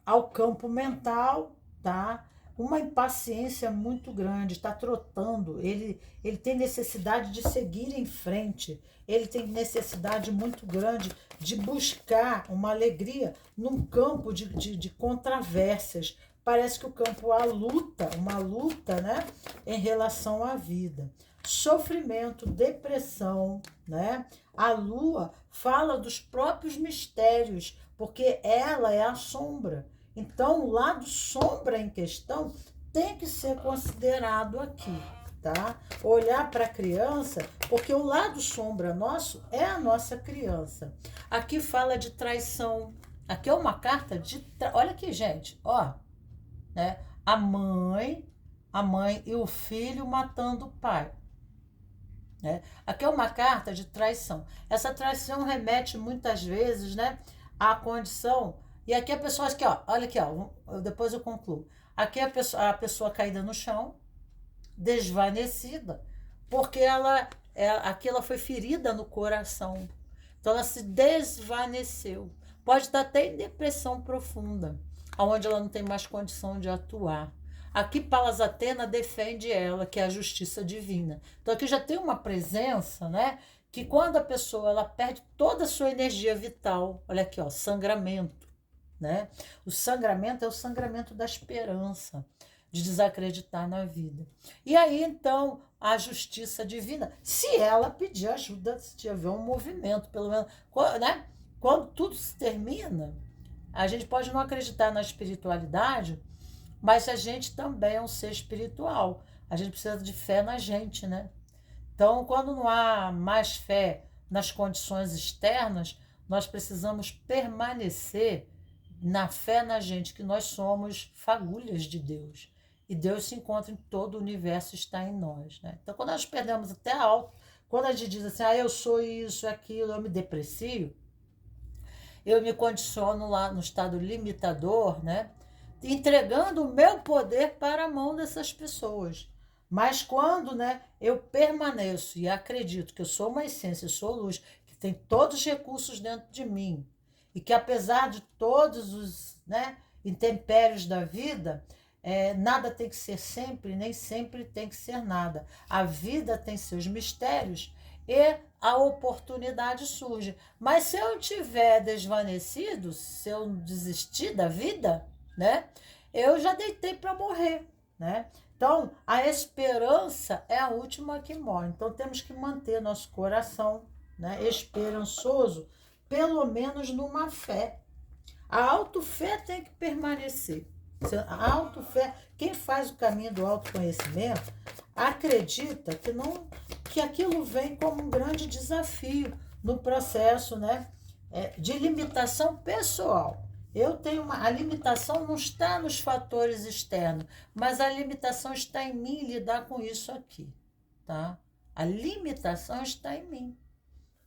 ao campo mental, tá? Uma impaciência muito grande, está trotando, ele tem necessidade de seguir em frente, ele tem necessidade muito grande de buscar uma alegria num campo de controvérsias. Parece que o campo há luta, uma luta, né, em relação à vida. Sofrimento, depressão, né? A lua fala dos próprios mistérios, porque ela é a sombra. Então, o lado sombra em questão tem que ser considerado aqui, tá? Olhar para a criança, porque o lado sombra nosso é a nossa criança. Aqui fala de traição. Aqui é uma carta de... Olha aqui, gente, ó, né? A mãe e o filho matando o pai. Né? Aqui é uma carta de traição. Essa traição remete muitas vezes, né, à condição. E aqui a pessoa, aqui, ó, olha aqui, ó, depois eu concluo. Aqui a pessoa caída no chão, desvanecida, porque aqui ela foi ferida no coração. Então ela se desvaneceu. Pode estar até em depressão profunda, onde ela não tem mais condição de atuar. Aqui Palas Atena defende ela, que é a justiça divina. Então aqui já tem uma presença, né? Que quando a pessoa ela perde toda a sua energia vital, olha aqui, ó, sangramento, né? O sangramento é o sangramento da esperança, de desacreditar na vida. E aí, então, a justiça divina, se ela pedir ajuda, se tiver um movimento, pelo menos, né? Quando tudo se termina, a gente pode não acreditar na espiritualidade, mas a gente também é um ser espiritual. A gente precisa de fé na gente, né? Então, quando não há mais fé nas condições externas, nós precisamos permanecer na fé na gente, que nós somos fagulhas de Deus. E Deus se encontra em todo o universo, está em nós, né? Então, quando nós perdemos até a alta, quando a gente diz assim, eu sou isso, aquilo, eu me deprecio, eu me condiciono lá no estado limitador, né? Entregando o meu poder para a mão dessas pessoas. Mas quando, né, eu permaneço e acredito que eu sou uma essência, eu sou luz, que tem todos os recursos dentro de mim, e que apesar de todos os, né, intempéries da vida, nada tem que ser sempre, nem sempre tem que ser nada. A vida tem seus mistérios e a oportunidade surge. Mas se eu tiver desvanecido, se eu desistir da vida, né, eu já deitei para morrer, né? Então, a esperança é a última que morre. Então, temos que manter nosso coração, né, esperançoso, pelo menos numa fé. A autofé tem que permanecer. A autofé, quem faz o caminho do autoconhecimento, acredita que aquilo vem como um grande desafio no processo, né, de limitação pessoal. A limitação não está nos fatores externos, mas a limitação está em mim lidar com isso aqui, tá? A limitação está em mim,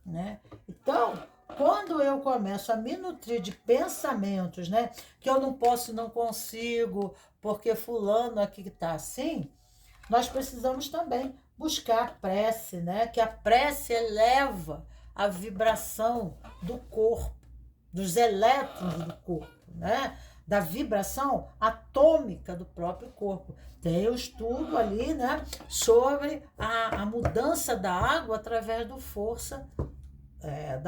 né? Então, quando eu começo a me nutrir de pensamentos, né, que eu não posso, não consigo, porque fulano aqui está assim, nós precisamos também buscar prece, né? Que a prece eleva a vibração do corpo, dos elétrons do corpo, né? Da vibração atômica do próprio corpo. Tem o estudo ali, né, sobre a mudança da água através da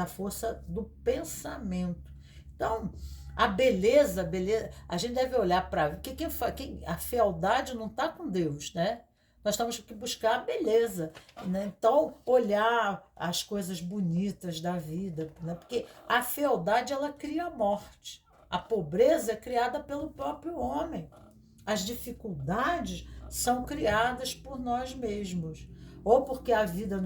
força do pensamento. Então, a beleza, a gente deve olhar para... A fealdade não está com Deus, né? Nós temos que buscar a beleza, né? Então, olhar as coisas bonitas da vida, né? Porque a fealdade, ela cria a morte. A pobreza é criada pelo próprio homem. As dificuldades são criadas por nós mesmos. Ou porque a vida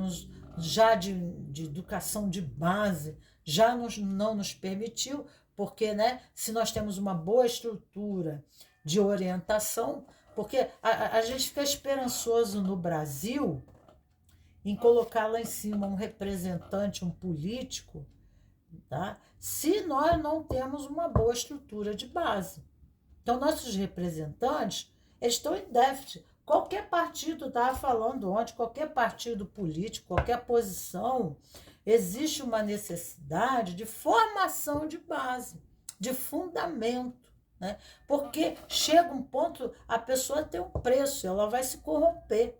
já de educação de base já não nos permitiu, porque, né, se nós temos uma boa estrutura de orientação, porque a gente fica esperançoso no Brasil em colocar lá em cima um representante, um político, tá? Se nós não temos uma boa estrutura de base. Então, nossos representantes, eles estão em déficit. Qualquer partido, estava falando ontem, qualquer partido político, qualquer posição, existe uma necessidade de formação de base, de fundamento, né? Porque chega um ponto, a pessoa tem um preço, ela vai se corromper.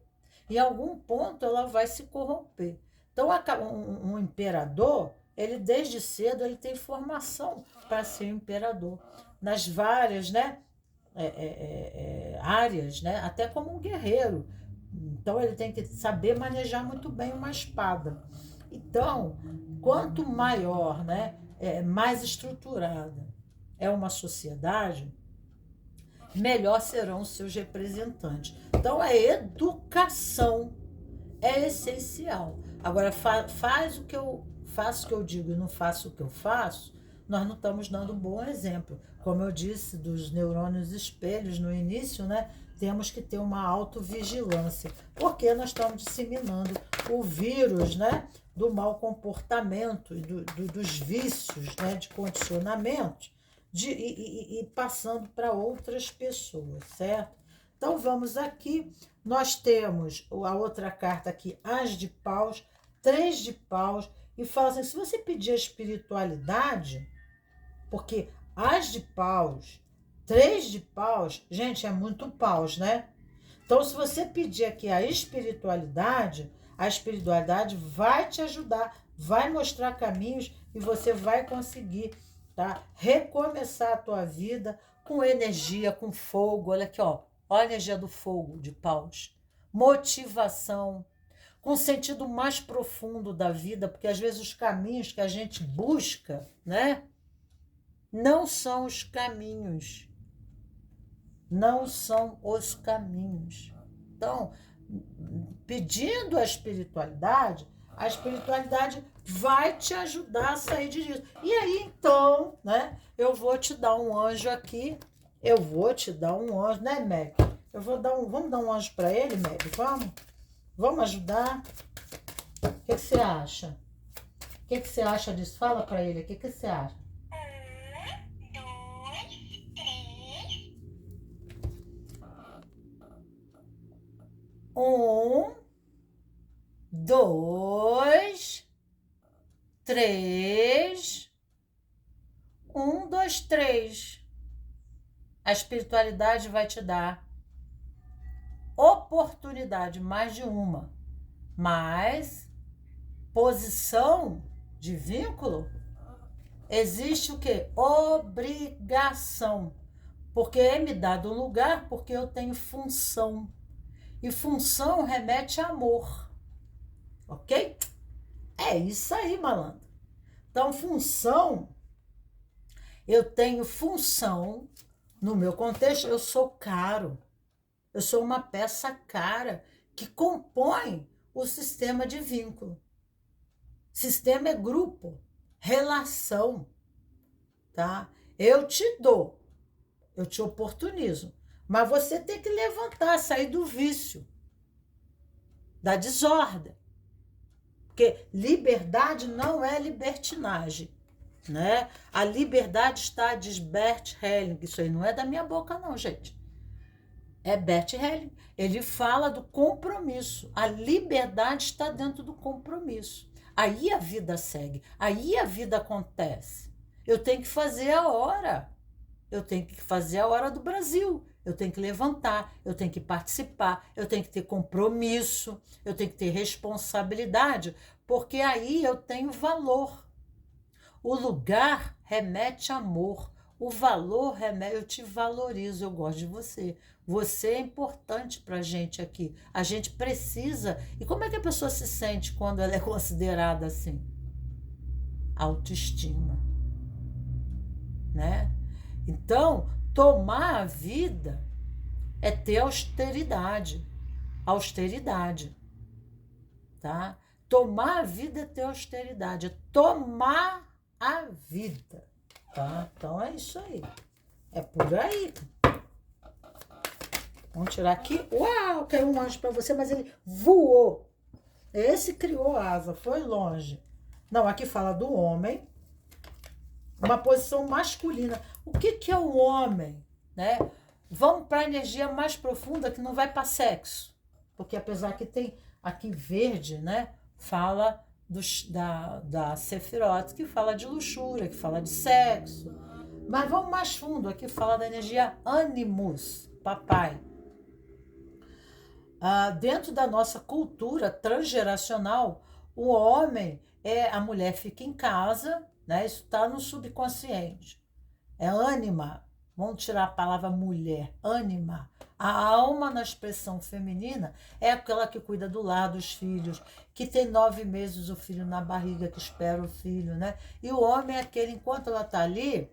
Em algum ponto, ela vai se corromper. Então, um imperador, ele desde cedo ele tem formação para ser imperador. Nas várias, né, áreas, né, até como um guerreiro. Então, ele tem que saber manejar muito bem uma espada. Então, quanto maior, né, mais estruturada é uma sociedade, melhor serão os seus representantes. Então, a educação é essencial. Agora, faço o que eu digo e não faço o que eu faço, nós não estamos dando um bom exemplo. Como eu disse, dos neurônios espelhos no início, né? Temos que ter uma autovigilância, porque nós estamos disseminando o vírus, né, do mau comportamento e dos vícios, né, de condicionamento, e passando para outras pessoas, certo? Então, vamos aqui. Nós temos a outra carta aqui, As de Paus, 3 de Paus, e fala assim, se você pedir a espiritualidade, porque As de Paus, 3 de Paus, gente, é muito paus, né? Então, se você pedir aqui a espiritualidade vai te ajudar, vai mostrar caminhos e você vai conseguir, tá? Recomeçar a tua vida com energia, com fogo. Olha aqui, ó. Olha a energia do fogo de Paus. Motivação, com o sentido mais profundo da vida, porque às vezes os caminhos que a gente busca, né, não são os caminhos. Não são os caminhos. Então, pedindo a espiritualidade vai te ajudar a sair disso. E aí, então, né, eu vou te dar um anjo aqui. Eu vou te dar um anjo, né, Meg? Vamos dar um anjo para ele, Meg? Vamos ajudar? O que você acha? O que você acha disso? Fala para ele, o que você acha? 1, 2, 3. 1, 2, 3. A espiritualidade vai te dar oportunidade, mais de uma, mas posição de vínculo, existe o quê? Obrigação, porque é me dado um lugar, porque eu tenho função, e função remete a amor, ok? É isso aí, malandro. Então, função, eu tenho função, no meu contexto, eu sou caro. Eu sou uma peça cara que compõe o sistema de vínculo. Sistema é grupo, relação, tá? Eu te dou, eu te oportunizo, mas você tem que levantar, sair do vício, da desordem. Porque liberdade não é libertinagem, né? A liberdade está, diz Bert Helling, isso aí não é da minha boca não, gente. É Bert Helling. Ele fala do compromisso. A liberdade está dentro do compromisso. Aí a vida segue, aí a vida acontece. Eu tenho que fazer a hora. Eu tenho que fazer a hora do Brasil. Eu tenho que levantar, eu tenho que participar, eu tenho que ter compromisso, eu tenho que ter responsabilidade, porque aí eu tenho valor. O lugar remete a amor. O valor remete, eu te valorizo, eu gosto de você. Você é importante para a gente aqui. A gente precisa. E como é que a pessoa se sente quando ela é considerada assim? Autoestima, né? Então, tomar a vida é ter austeridade. Austeridade, tá? Tomar a vida é ter austeridade, é tomar a vida, tá? Então é isso aí. É por aí. Vamos tirar aqui. Uau, caiu um anjo para você, mas ele voou. Esse criou asa, foi longe. Não, aqui fala do homem, uma posição masculina. O que é o homem, né? Vamos para a energia mais profunda que não vai para sexo. Porque apesar que tem aqui verde, né? Fala da Sefirot, que fala de luxúria, que fala de sexo. Mas vamos mais fundo, aqui fala da energia animus, papai. Dentro da nossa cultura transgeracional, o homem a mulher fica em casa, né? Isso está no subconsciente. É ânima. Vamos tirar a palavra mulher, ânima. A alma, na expressão feminina, é aquela que cuida do lar, dos filhos, que tem 9 meses o filho na barriga, que espera o filho, né? E o homem é aquele, enquanto ela está ali,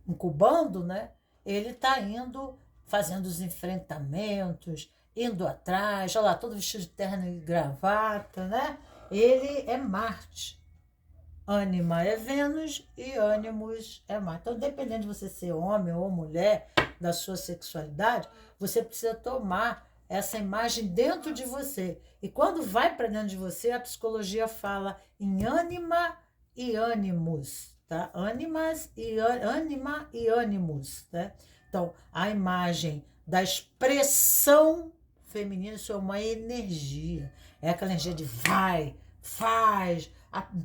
incubando, né? Ele está indo, fazendo os enfrentamentos, indo atrás, olha lá, todo vestido de terno e gravata, né? Ele é Marte. Ânima é Vênus e ânimos é Marte. Então, dependendo de você ser homem ou mulher, da sua sexualidade, você precisa tomar essa imagem dentro de você. E quando vai para dentro de você, a psicologia fala em ânima e ânimos, tá? Ânima e ânimos, né? Então, a imagem da expressão feminina, isso é uma energia. É aquela energia de vai, faz,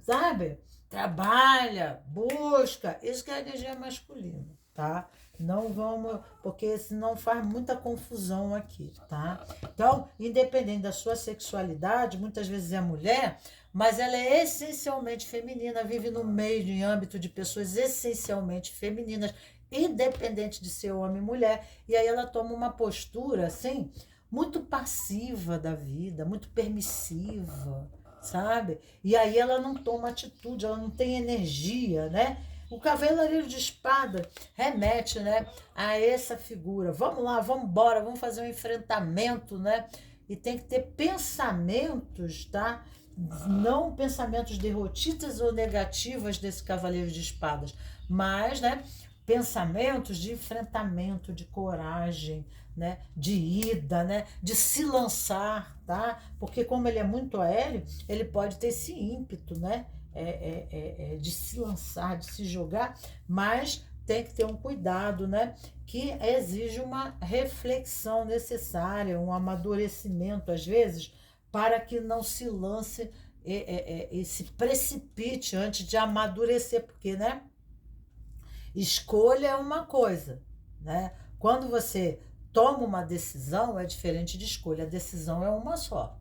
sabe? Trabalha, busca. Isso que é a energia masculina, tá? Não vamos, porque senão faz muita confusão aqui, tá? Então, independente da sua sexualidade, muitas vezes é mulher, mas ela é essencialmente feminina, vive no meio, em âmbito de pessoas essencialmente femininas, independente de ser homem ou mulher, e aí ela toma uma postura, assim, muito passiva da vida, muito permissiva, sabe? E aí ela não toma atitude, ela não tem energia, né? O cavaleiro de espada remete, né, a essa figura. Vamos lá, vamos embora, vamos fazer um enfrentamento, né? E tem que ter pensamentos, tá? Não pensamentos derrotistas ou negativos desse cavaleiro de espadas, mas, né, pensamentos de enfrentamento, de coragem, né, de ida, né, de se lançar, tá? Porque como ele é muito aéreo, ele pode ter esse ímpeto, né, de se lançar, de se jogar, mas tem que ter um cuidado, né, que exige uma reflexão necessária, um amadurecimento, às vezes, para que não se lance e se precipite antes de amadurecer, porque, né, escolha é uma coisa, né? Quando você toma uma decisão, é diferente de escolha. A decisão é uma só,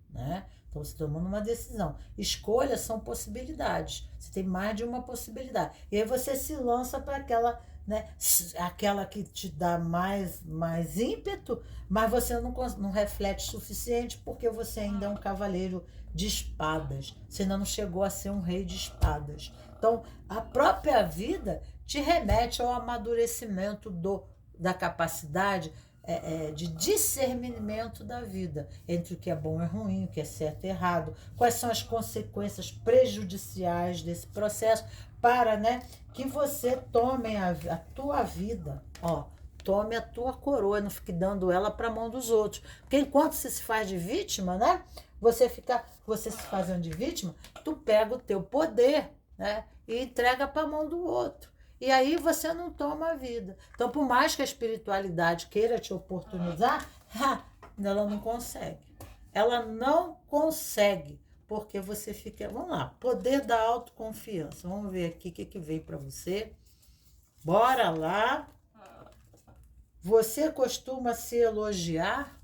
né? Então, você tomando uma decisão. Escolhas são possibilidades. Você tem mais de uma possibilidade. E aí você se lança para aquela, né? Aquela que te dá mais ímpeto, mas você não reflete o suficiente porque você ainda é um cavaleiro de espadas. Você ainda não chegou a ser um rei de espadas. Então, a própria vida te remete ao amadurecimento da capacidade de discernimento da vida, entre o que é bom e ruim, o que é certo e errado, quais são as consequências prejudiciais desse processo, para, né, que você tome a tua vida, ó, tome a tua coroa, não fique dando ela para a mão dos outros. Porque enquanto você se faz de vítima, né, você se fazendo de vítima, tu pega o teu poder, né, e entrega para a mão do outro. E aí você não toma a vida. Então, por mais que a espiritualidade queira te oportunizar, ela não consegue. Ela não consegue, porque você fica... Vamos lá, poder da autoconfiança. Vamos ver aqui o que veio para você. Bora lá. Você costuma se elogiar?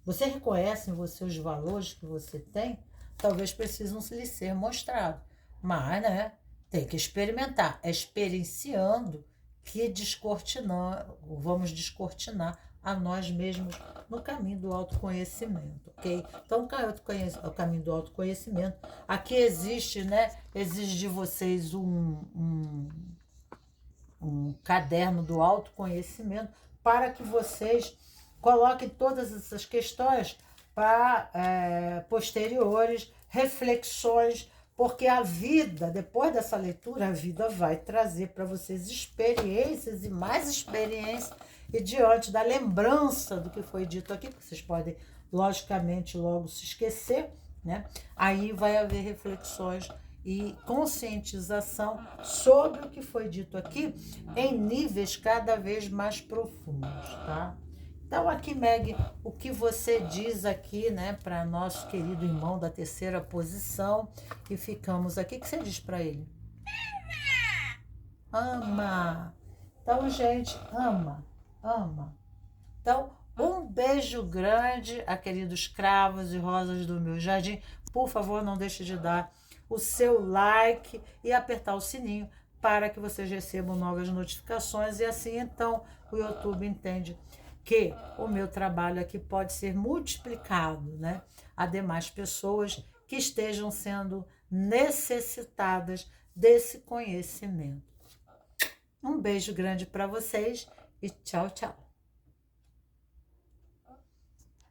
Você reconhece em você os valores que você tem? Talvez precisam lhe ser mostrados. Mas, né, tem que experimentar. É experienciando que vamos descortinar a nós mesmos no caminho do autoconhecimento, ok? Então, o caminho do autoconhecimento, aqui existe, né, exige de vocês um caderno do autoconhecimento para que vocês coloquem todas essas questões para posteriores reflexões, porque a vida, depois dessa leitura, a vida vai trazer para vocês experiências e mais experiências, e diante da lembrança do que foi dito aqui, porque vocês podem, logicamente, logo se esquecer, né? Aí vai haver reflexões e conscientização sobre o que foi dito aqui em níveis cada vez mais profundos, tá? Então, aqui, Meg, o que você diz aqui, né, para nosso querido irmão da terceira posição, e ficamos aqui, o que você diz para ele? Ama. Então, gente, ama, ama. Então, um beijo grande a queridos cravos e rosas do meu jardim. Por favor, não deixe de dar o seu like e apertar o sininho para que vocês recebam novas notificações, e assim, então, o YouTube entende que o meu trabalho aqui pode ser multiplicado, né, a demais pessoas que estejam sendo necessitadas desse conhecimento. Um beijo grande para vocês e tchau, tchau.